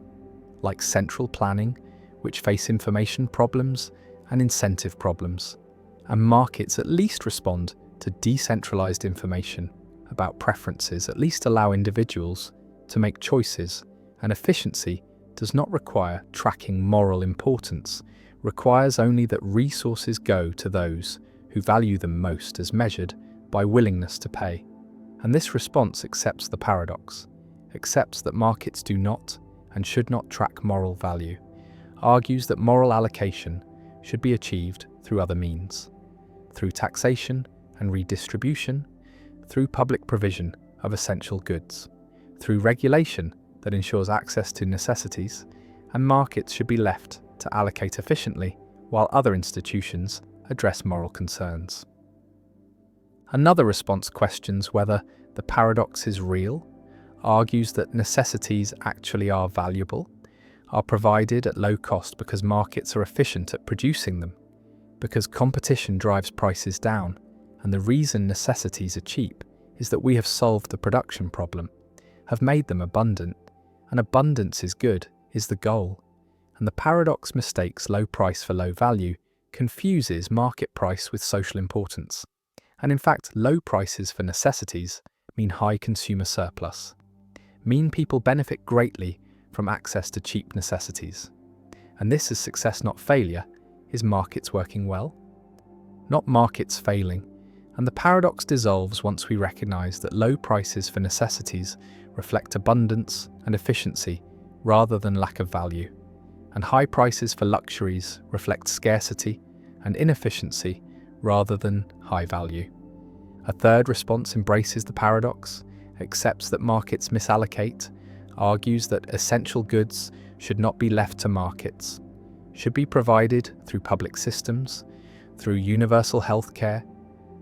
like central planning, which face information problems and incentive problems. And markets at least respond to decentralized information about preferences, at least allow individuals to make choices, and efficiency does not require tracking moral importance, requires only that resources go to those who value them most as measured by willingness to pay. And this response accepts the paradox, accepts that markets do not and should not track moral value, argues that moral allocation should be achieved through other means, through taxation and redistribution, through public provision of essential goods, through regulation that ensures access to necessities, and markets should be left to allocate efficiently while other institutions address moral concerns. Another response questions whether the paradox is real, argues that necessities actually are valuable, are provided at low cost because markets are efficient at producing them, because competition drives prices down, and the reason necessities are cheap is that we have solved the production problem, have made them abundant, and abundance is good, is the goal. And the paradox mistakes low price for low value, confuses market price with social importance. And in fact, low prices for necessities mean high consumer surplus, mean people benefit greatly from access to cheap necessities. And this is success, not failure. Is markets working well? Not markets failing. And the paradox dissolves once we recognize that low prices for necessities reflect abundance and efficiency rather than lack of value, and high prices for luxuries reflect scarcity and inefficiency rather than high value. A third response embraces the paradox, accepts that markets misallocate, argues that essential goods should not be left to markets, should be provided through public systems, through universal healthcare,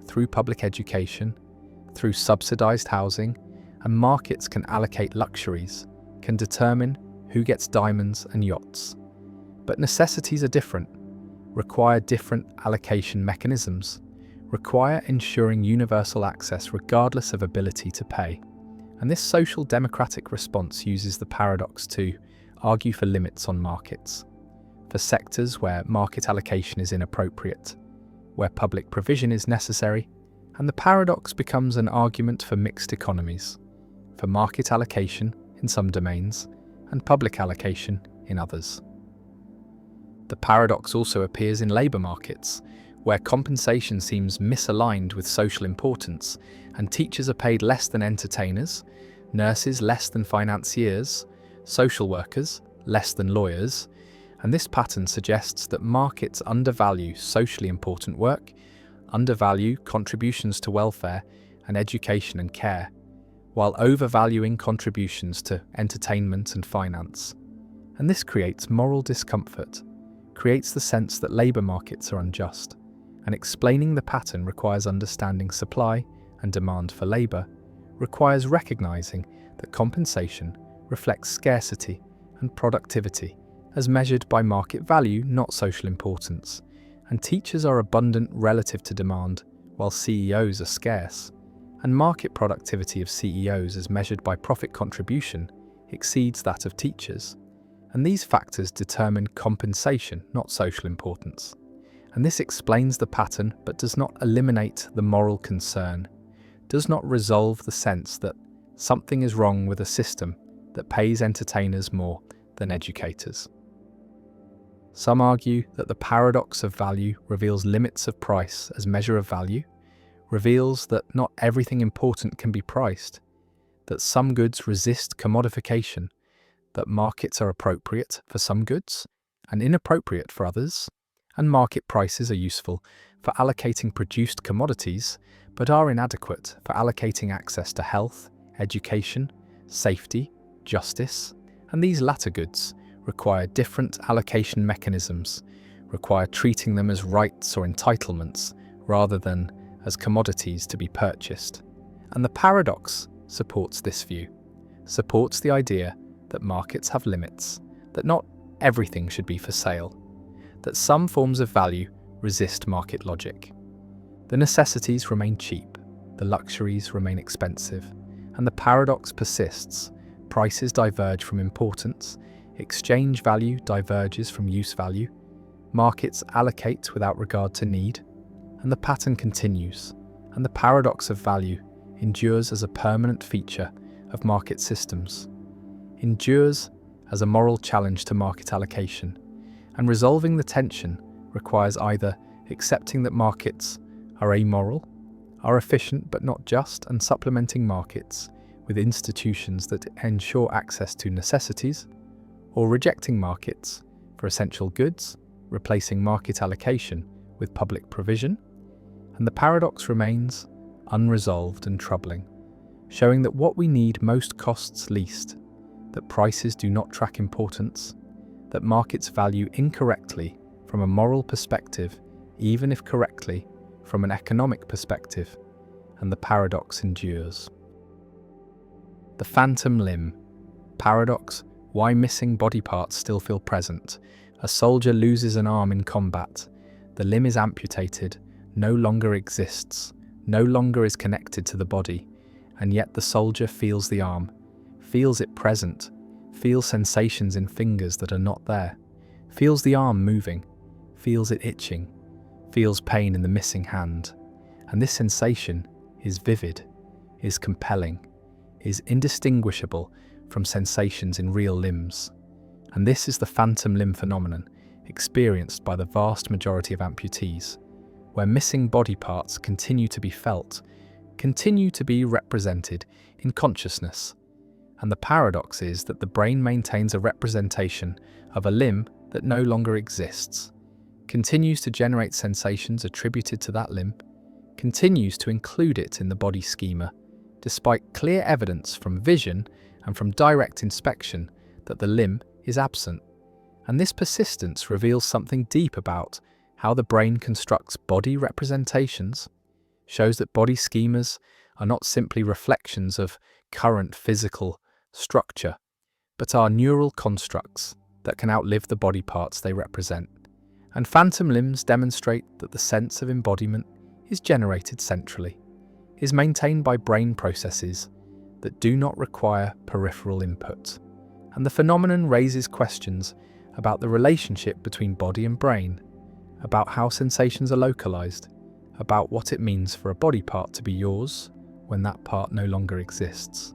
through public education, through subsidized housing, and markets can allocate luxuries, can determine who gets diamonds and yachts. But necessities are different, require different allocation mechanisms, require ensuring universal access regardless of ability to pay. And this social democratic response uses the paradox to argue for limits on markets, for sectors where market allocation is inappropriate, where public provision is necessary, and the paradox becomes an argument for mixed economies, for market allocation in some domains and public allocation in others. The paradox also appears in labour markets, where compensation seems misaligned with social importance, and teachers are paid less than entertainers, nurses less than financiers, social workers less than lawyers, and this pattern suggests that markets undervalue socially important work, undervalue contributions to welfare and education and care, while overvaluing contributions to entertainment and finance. And this creates moral discomfort, creates the sense that labour markets are unjust, and explaining the pattern requires understanding supply and demand for labour, requires recognising that compensation reflects scarcity and productivity as measured by market value, not social importance, and teachers are abundant relative to demand while CEOs are scarce, and market productivity of CEOs as measured by profit contribution exceeds that of teachers. And these factors determine compensation, not social importance. And this explains the pattern but does not eliminate the moral concern, does not resolve the sense that something is wrong with a system that pays entertainers more than educators. Some argue that the paradox of value reveals limits of price as measure of value, reveals that not everything important can be priced, that some goods resist commodification, that markets are appropriate for some goods and inappropriate for others, and market prices are useful for allocating produced commodities but are inadequate for allocating access to health, education, safety, justice, and these latter goods require different allocation mechanisms, require treating them as rights or entitlements rather than as commodities to be purchased. And the paradox supports this view, supports the idea that markets have limits, that not everything should be for sale, that some forms of value resist market logic. The necessities remain cheap, the luxuries remain expensive, and the paradox persists. Prices diverge from importance, exchange value diverges from use value, markets allocate without regard to need, and the pattern continues, and the paradox of value endures as a permanent feature of market systems, endures as a moral challenge to market allocation, and resolving the tension requires either accepting that markets are amoral, are efficient but not just, and supplementing markets with institutions that ensure access to necessities, or rejecting markets for essential goods, replacing market allocation with public provision. And the paradox remains unresolved and troubling, showing that what we need most costs least, that prices do not track importance, that markets value incorrectly from a moral perspective, even if correctly from an economic perspective, and the paradox endures. The phantom limb. Paradox: why missing body parts still feel present. A soldier loses an arm in combat. The limb is amputated, no longer exists, no longer is connected to the body, and yet the soldier feels the arm, feels it present, feels sensations in fingers that are not there, feels the arm moving, feels it itching, feels pain in the missing hand. And this sensation is vivid, is compelling, is indistinguishable from sensations in real limbs. And this is the phantom limb phenomenon experienced by the vast majority of amputees, where missing body parts continue to be felt, continue to be represented in consciousness. And the paradox is that the brain maintains a representation of a limb that no longer exists, continues to generate sensations attributed to that limb, continues to include it in the body schema, despite clear evidence from vision and from direct inspection that the limb is absent. And this persistence reveals something deep about how the brain constructs body representations, shows that body schemas are not simply reflections of current physical structure, but are neural constructs that can outlive the body parts they represent. And phantom limbs demonstrate that the sense of embodiment is generated centrally, is maintained by brain processes that do not require peripheral input. And the phenomenon raises questions about the relationship between body and brain, about how sensations are localized, about what it means for a body part to be yours when that part no longer exists.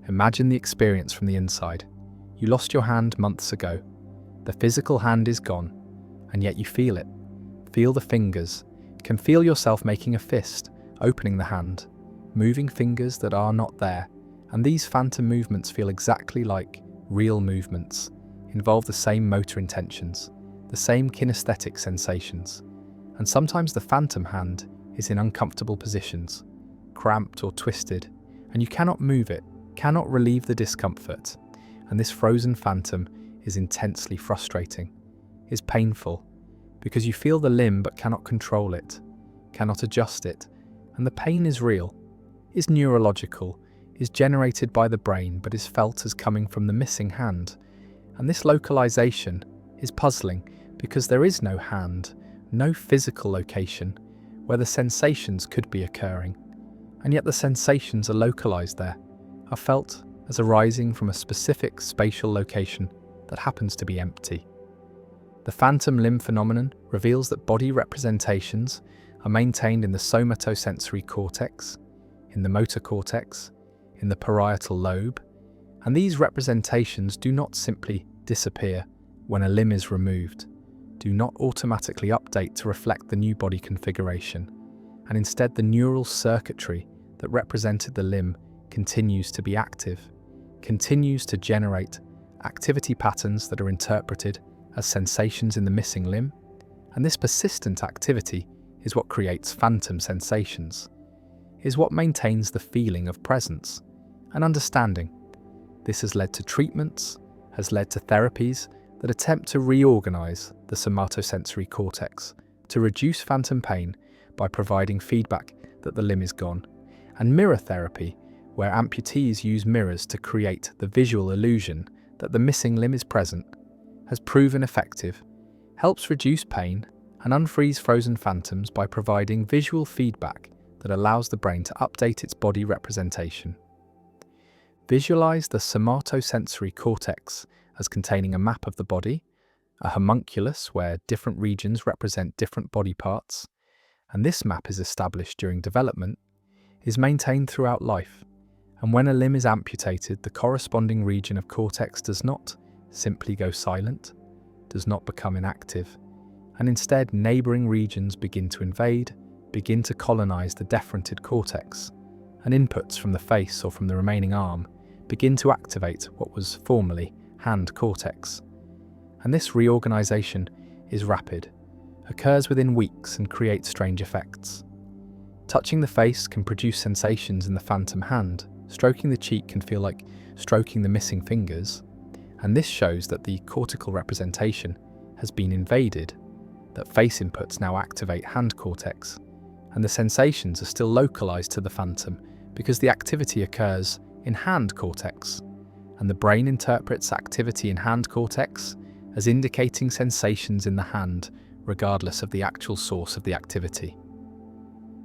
Imagine the experience from the inside. You lost your hand months ago. The physical hand is gone, and yet you feel it. Feel the fingers, can feel yourself making a fist, opening the hand, moving fingers that are not there. And these phantom movements feel exactly like real movements, involve the same motor intentions, the same kinesthetic sensations. And sometimes the phantom hand is in uncomfortable positions, cramped or twisted, and you cannot move it, cannot relieve the discomfort. And this frozen phantom is intensely frustrating, is painful, because you feel the limb but cannot control it, cannot adjust it. And the pain is real, is neurological, is generated by the brain but is felt as coming from the missing hand. And this localization is puzzling because there is no hand, no physical location where the sensations could be occurring. And yet the sensations are localized there, are felt as arising from a specific spatial location that happens to be empty. The phantom limb phenomenon reveals that body representations are maintained in the somatosensory cortex, in the motor cortex, in the parietal lobe, and these representations do not simply disappear when a limb is removed, do not automatically update to reflect the new body configuration, and instead the neural circuitry that represented the limb continues to be active, continues to generate activity patterns that are interpreted as sensations in the missing limb, and this persistent activity is what creates phantom sensations, is what maintains the feeling of presence and understanding. This has led to treatments has led to therapies that attempt to reorganize the somatosensory cortex to reduce phantom pain by providing feedback that the limb is gone, and mirror therapy, where amputees use mirrors to create the visual illusion that the missing limb is present, has proven effective, helps reduce pain and unfreeze frozen phantoms by providing visual feedback that allows the brain to update its body representation. Visualize the somatosensory cortex as containing a map of the body, a homunculus where different regions represent different body parts, and this map is established during development, is maintained throughout life, and when a limb is amputated, the corresponding region of cortex does not simply go silent, does not become inactive, and instead neighbouring regions begin to invade, begin to colonize the deferented cortex, and inputs from the face or from the remaining arm begin to activate what was formerly hand cortex. And this reorganization is rapid, occurs within weeks and creates strange effects. Touching the face can produce sensations in the phantom hand, stroking the cheek can feel like stroking the missing fingers, and this shows that the cortical representation has been invaded, that face inputs now activate hand cortex, and the sensations are still localized to the phantom because the activity occurs in hand cortex, and the brain interprets activity in hand cortex as indicating sensations in the hand regardless of the actual source of the activity.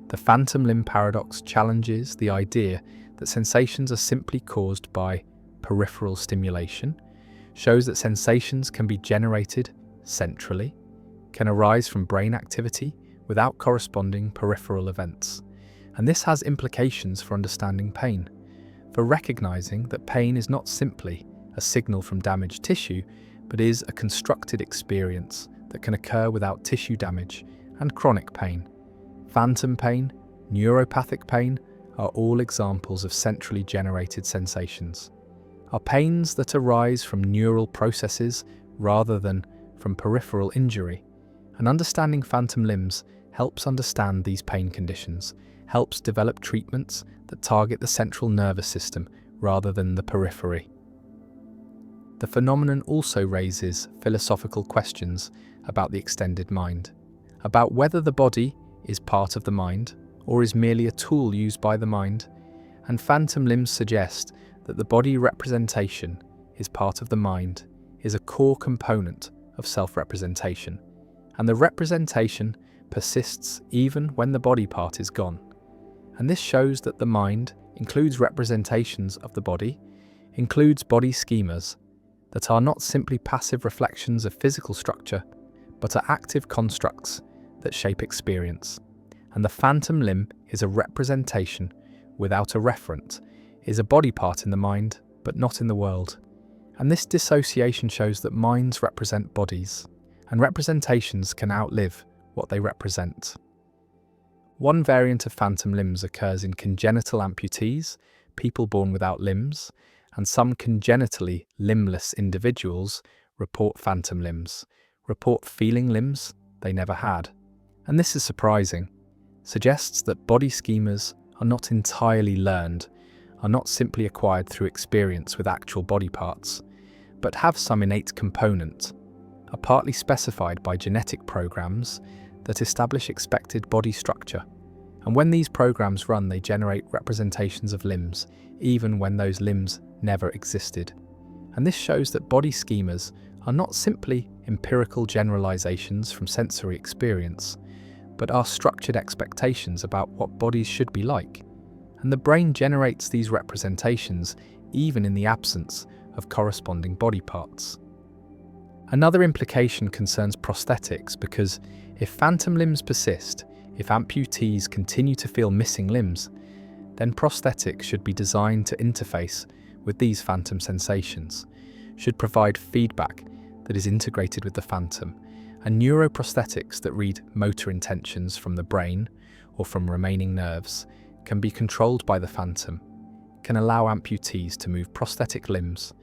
The phantom limb paradox challenges the idea that sensations are simply caused by peripheral stimulation, shows that sensations can be generated centrally, can arise from brain activity without corresponding peripheral events, and this has implications for understanding pain, for recognizing that pain is not simply a signal from damaged tissue, but is a constructed experience that can occur without tissue damage, and chronic pain. Phantom pain, neuropathic pain are all examples of centrally generated sensations, are pains that arise from neural processes rather than from peripheral injury, and understanding phantom limbs helps understand these pain conditions, helps develop treatments that target the central nervous system rather than the periphery. The phenomenon also raises philosophical questions about the extended mind, about whether the body is part of the mind or is merely a tool used by the mind, and phantom limbs suggest that the body representation is part of the mind, is a core component of self-representation, and the representation persists even when the body part is gone. And this shows that the mind includes representations of the body, includes body schemas that are not simply passive reflections of physical structure, but are active constructs that shape experience. And the phantom limb is a representation without a referent, is a body part in the mind, but not in the world. And this dissociation shows that minds represent bodies, and representations can outlive what they represent. One variant of phantom limbs occurs in congenital amputees, people born without limbs, and some congenitally limbless individuals report phantom limbs, report feeling limbs they never had. And this is surprising, suggests that body schemas are not entirely learned, are not simply acquired through experience with actual body parts, but have some innate component, are partly specified by genetic programs that establish expected body structure. And when these programs run, they generate representations of limbs, even when those limbs never existed. And this shows that body schemas are not simply empirical generalizations from sensory experience, but are structured expectations about what bodies should be like. And the brain generates these representations even in the absence of corresponding body parts. Another implication concerns prosthetics, because if phantom limbs persist, if amputees continue to feel missing limbs, then prosthetics should be designed to interface with these phantom sensations, should provide feedback that is integrated with the phantom, and neuroprosthetics that read motor intentions from the brain or from remaining nerves can be controlled by the phantom, can allow amputees to move prosthetic limbs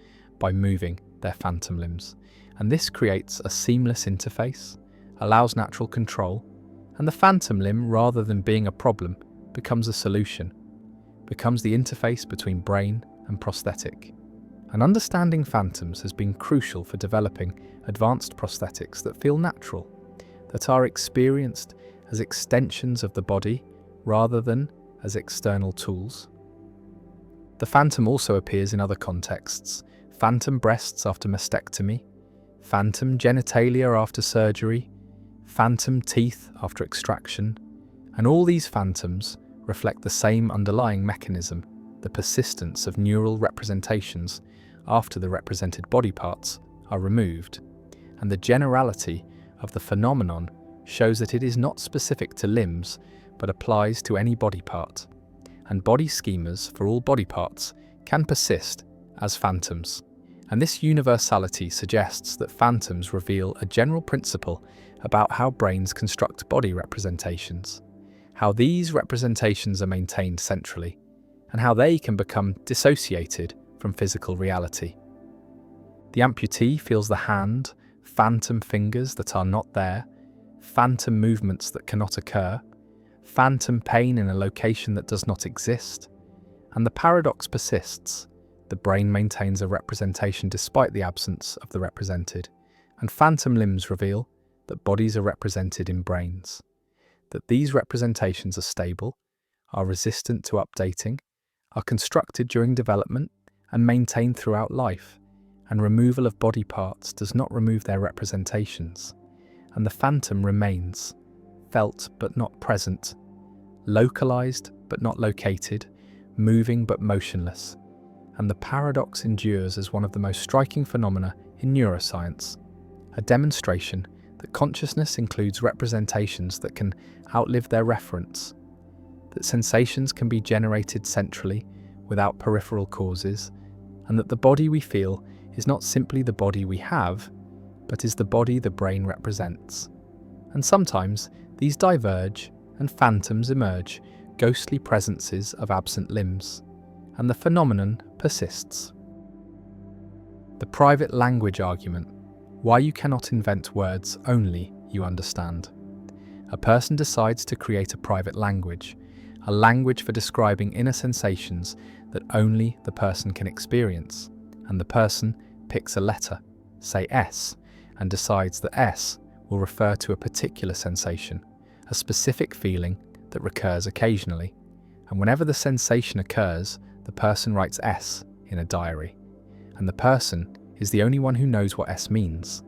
by moving their phantom limbs. And this creates a seamless interface, allows natural control, and the phantom limb, rather than being a problem, becomes a solution, becomes the interface between brain and prosthetic. And understanding phantoms has been crucial for developing advanced prosthetics that feel natural, that are experienced as extensions of the body rather than as external tools. The phantom also appears in other contexts: phantom breasts after mastectomy, phantom genitalia after surgery, phantom teeth after extraction, and all these phantoms reflect the same underlying mechanism, the persistence of neural representations after the represented body parts are removed, and the generality of the phenomenon shows that it is not specific to limbs but applies to any body part, and body schemas for all body parts can persist as phantoms. And this universality suggests that phantoms reveal a general principle about how brains construct body representations, how these representations are maintained centrally, and how they can become dissociated from physical reality. The amputee feels the hand, phantom fingers that are not there, phantom movements that cannot occur, phantom pain in a location that does not exist, and the paradox persists. The brain maintains a representation despite the absence of the represented, and phantom limbs reveal that bodies are represented in brains, that these representations are stable, are resistant to updating, are constructed during development and maintained throughout life, and removal of body parts does not remove their representations, and the phantom remains, felt but not present, localized but not located, moving but motionless. And the paradox endures as one of the most striking phenomena in neuroscience, a demonstration that consciousness includes representations that can outlive their reference, that sensations can be generated centrally without peripheral causes, and that the body we feel is not simply the body we have, but is the body the brain represents. And sometimes these diverge and phantoms emerge, ghostly presences of absent limbs, and the phenomenon persists. The private language argument: why you cannot invent words only you understand. A person decides to create a private language, a language for describing inner sensations that only the person can experience, and the person picks a letter, say S, and decides that S will refer to a particular sensation, a specific feeling that recurs occasionally, and whenever the sensation occurs, the person writes S in a diary, and the person is the only one who knows what S means,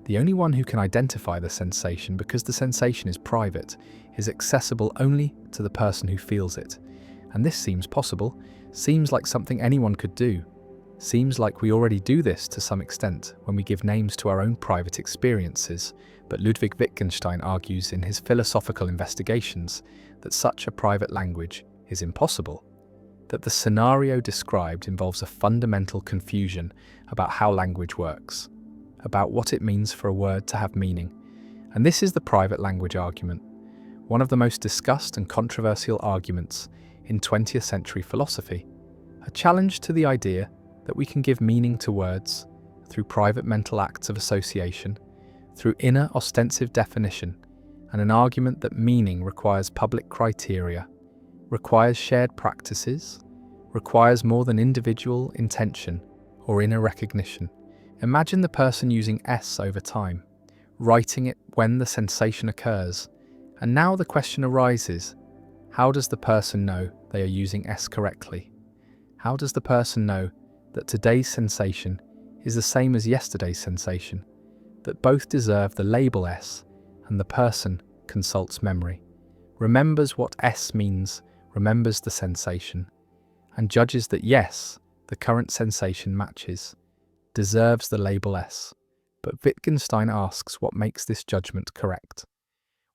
the only one who can identify the sensation, because the sensation is private, is accessible only to the person who feels it. And this seems possible, seems like something anyone could do, seems like we already do this to some extent when we give names to our own private experiences, but Ludwig Wittgenstein argues in his philosophical investigations that such a private language is impossible, that the scenario described involves a fundamental confusion about how language works, about what it means for a word to have meaning. And this is the private language argument, one of the most discussed and controversial arguments in 20th century philosophy, a challenge to the idea that we can give meaning to words through private mental acts of association, through inner ostensive definition, and an argument that meaning requires public criteria, requires shared practices, requires more than individual intention or inner recognition. Imagine the person using S over time, writing it when the sensation occurs, and now the question arises: how does the person know they are using S correctly? How does the person know that today's sensation is the same as yesterday's sensation, that both deserve the label S, and the person consults memory, remembers what S means, remembers the sensation, and judges that yes, the current sensation matches, deserves the label S. But Wittgenstein asks what makes this judgment correct.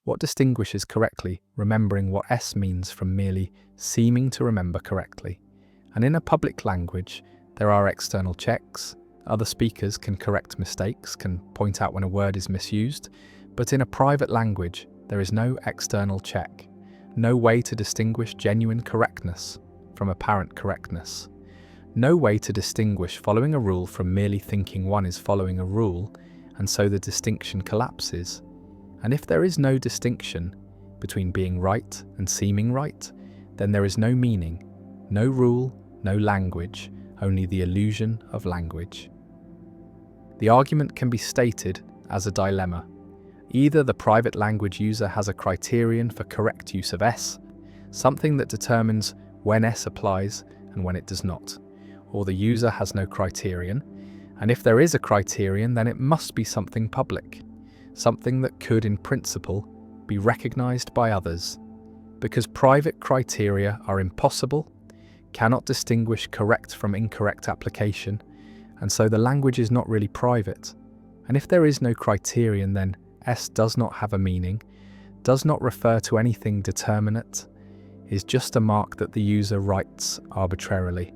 What distinguishes correctly remembering what S means from merely seeming to remember correctly? And in a public language, there are external checks. Other speakers can correct mistakes, can point out when a word is misused. But in a private language, there is no external check, no way to distinguish genuine correctness from apparent correctness, no way to distinguish following a rule from merely thinking one is following a rule, and so the distinction collapses. And if there is no distinction between being right and seeming right, then there is no meaning, no rule, no language, only the illusion of language. The argument can be stated as a dilemma. Either the private language user has a criterion for correct use of S, something that determines when S applies and when it does not, or the user has no criterion, and if there is a criterion, then it must be something public, something that could, in principle, be recognized by others, because private criteria are impossible, cannot distinguish correct from incorrect application, and so the language is not really private. And if there is no criterion, then S does not have a meaning, does not refer to anything determinate, is just a mark that the user writes arbitrarily.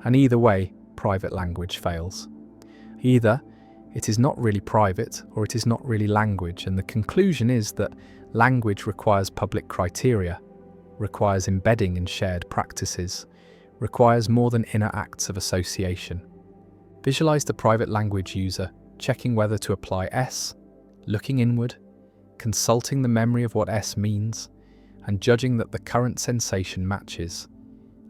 And either way, private language fails. Either it is not really private or it is not really language, and the conclusion is that language requires public criteria, requires embedding in shared practices, requires more than inner acts of association. Visualize the private language user checking whether to apply S, looking inward, consulting the memory of what S means, and judging that the current sensation matches.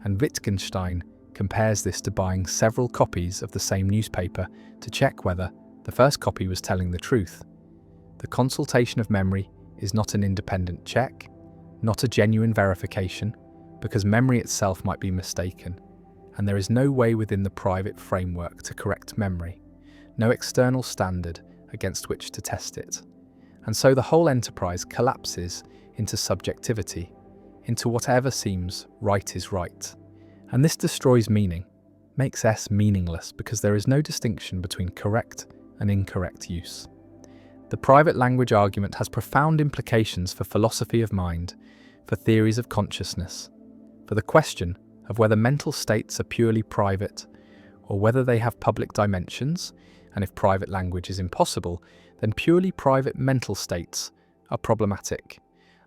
And Wittgenstein compares this to buying several copies of the same newspaper to check whether the first copy was telling the truth. The consultation of memory is not an independent check, not a genuine verification, because memory itself might be mistaken, and there is no way within the private framework to correct memory, no external standard against which to test it. And so the whole enterprise collapses into subjectivity, into whatever seems right is right. And this destroys meaning, makes S meaningless, because there is no distinction between correct and incorrect use. The private language argument has profound implications for philosophy of mind, for theories of consciousness, for the question of whether mental states are purely private or whether they have public dimensions, and if private language is impossible, then purely private mental states are problematic,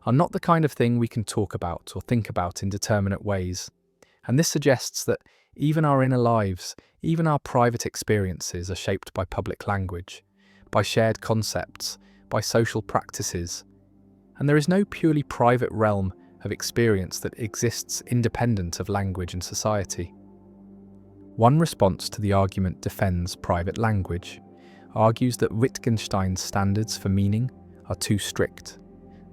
are not the kind of thing we can talk about or think about in determinate ways. And this suggests that even our inner lives, even our private experiences are shaped by public language, by shared concepts, by social practices. And there is no purely private realm of experience that exists independent of language and society. One response to the argument defends private language, argues that Wittgenstein's standards for meaning are too strict,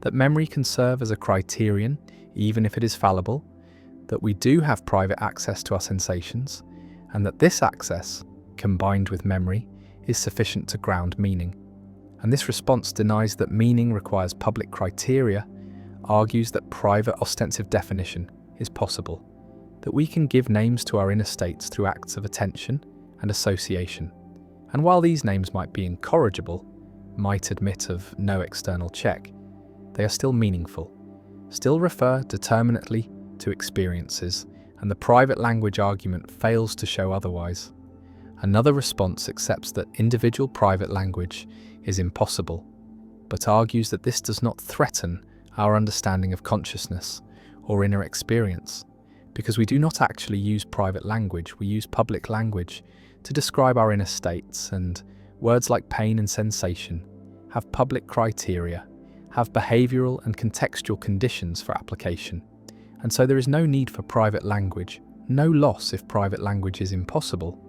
that memory can serve as a criterion even if it is fallible, that we do have private access to our sensations, and that this access, combined with memory, is sufficient to ground meaning. And this response denies that meaning requires public criteria, argues that private ostensive definition is possible, that we can give names to our inner states through acts of attention and association. And while these names might be incorrigible, might admit of no external check, they are still meaningful, still refer determinately to experiences, and the private language argument fails to show otherwise. Another response accepts that individual private language is impossible, but argues that this does not threaten our understanding of consciousness or inner experience, because we do not actually use private language, we use public language to describe our inner states, and words like pain and sensation have public criteria, have behavioural and contextual conditions for application, and so there is no need for private language, no loss if private language is impossible,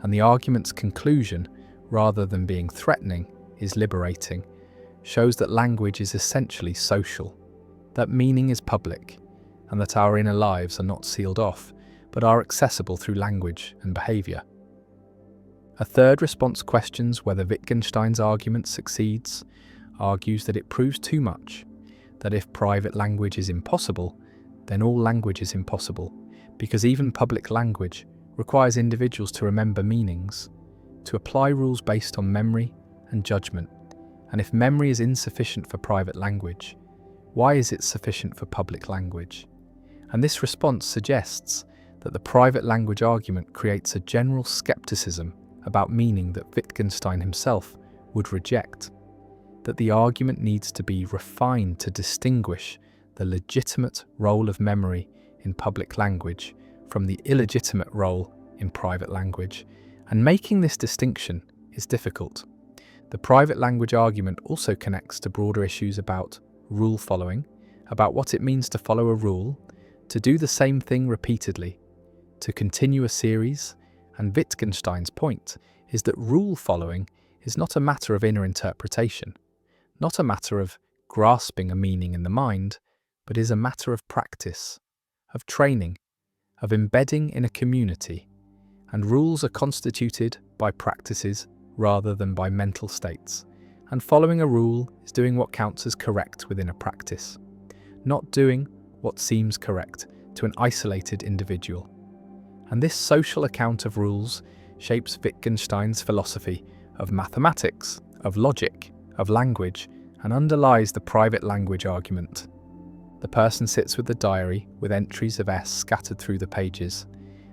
and the argument's conclusion, rather than being threatening, is liberating, shows that language is essentially social, that meaning is public, and that our inner lives are not sealed off, but are accessible through language and behaviour. A third response questions whether Wittgenstein's argument succeeds, argues that it proves too much, that if private language is impossible, then all language is impossible, because even public language requires individuals to remember meanings, to apply rules based on memory and judgment, and if memory is insufficient for private language, why is it sufficient for public language? And this response suggests that the private language argument creates a general skepticism about meaning that Wittgenstein himself would reject, that the argument needs to be refined to distinguish the legitimate role of memory in public language from the illegitimate role in private language, and making this distinction is difficult. The private language argument also connects to broader issues about rule following, about what it means to follow a rule, to do the same thing repeatedly, to continue a series, And Wittgenstein's point is that rule following is not a matter of inner interpretation, not a matter of grasping a meaning in the mind, but is a matter of practice, of training, of embedding in a community. And rules are constituted by practices rather than by mental states. And following a rule is doing what counts as correct within a practice, not doing what seems correct to an isolated individual. And this social account of rules shapes Wittgenstein's philosophy of mathematics, of logic, of language, and underlies the private language argument. The person sits with the diary with entries of S scattered through the pages,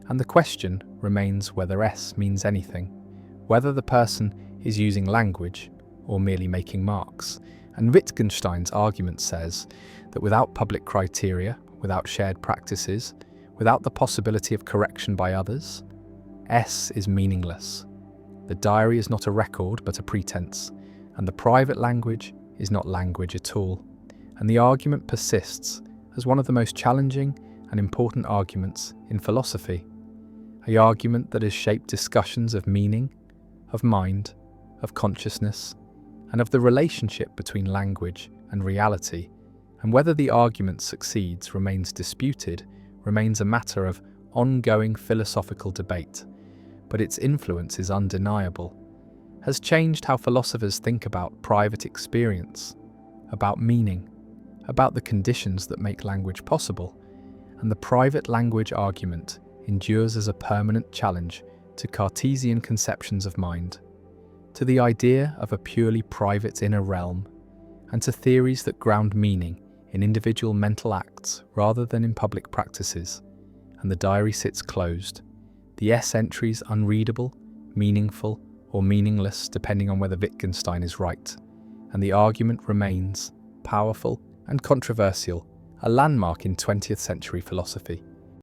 and the question remains whether S means anything, whether the person is using language or merely making marks. And Wittgenstein's argument says that without public criteria, without shared practices, without the possibility of correction by others, S is meaningless. The diary is not a record but a pretense, and the private language is not language at all. And the argument persists as one of the most challenging and important arguments in philosophy, an argument that has shaped discussions of meaning, of mind, of consciousness, and of the relationship between language and reality. And whether the argument succeeds remains disputed, remains a matter of ongoing philosophical debate, but its influence is undeniable, has changed how philosophers think about private experience, about meaning, about the conditions that make language possible, and the private language argument endures as a permanent challenge to Cartesian conceptions of mind, to the idea of a purely private inner realm, and to theories that ground meaning in individual mental acts rather than in public practices. And the diary sits closed, the S entries unreadable, meaningful, or meaningless depending on whether Wittgenstein is right, and the argument remains powerful and controversial, a landmark in 20th century philosophy.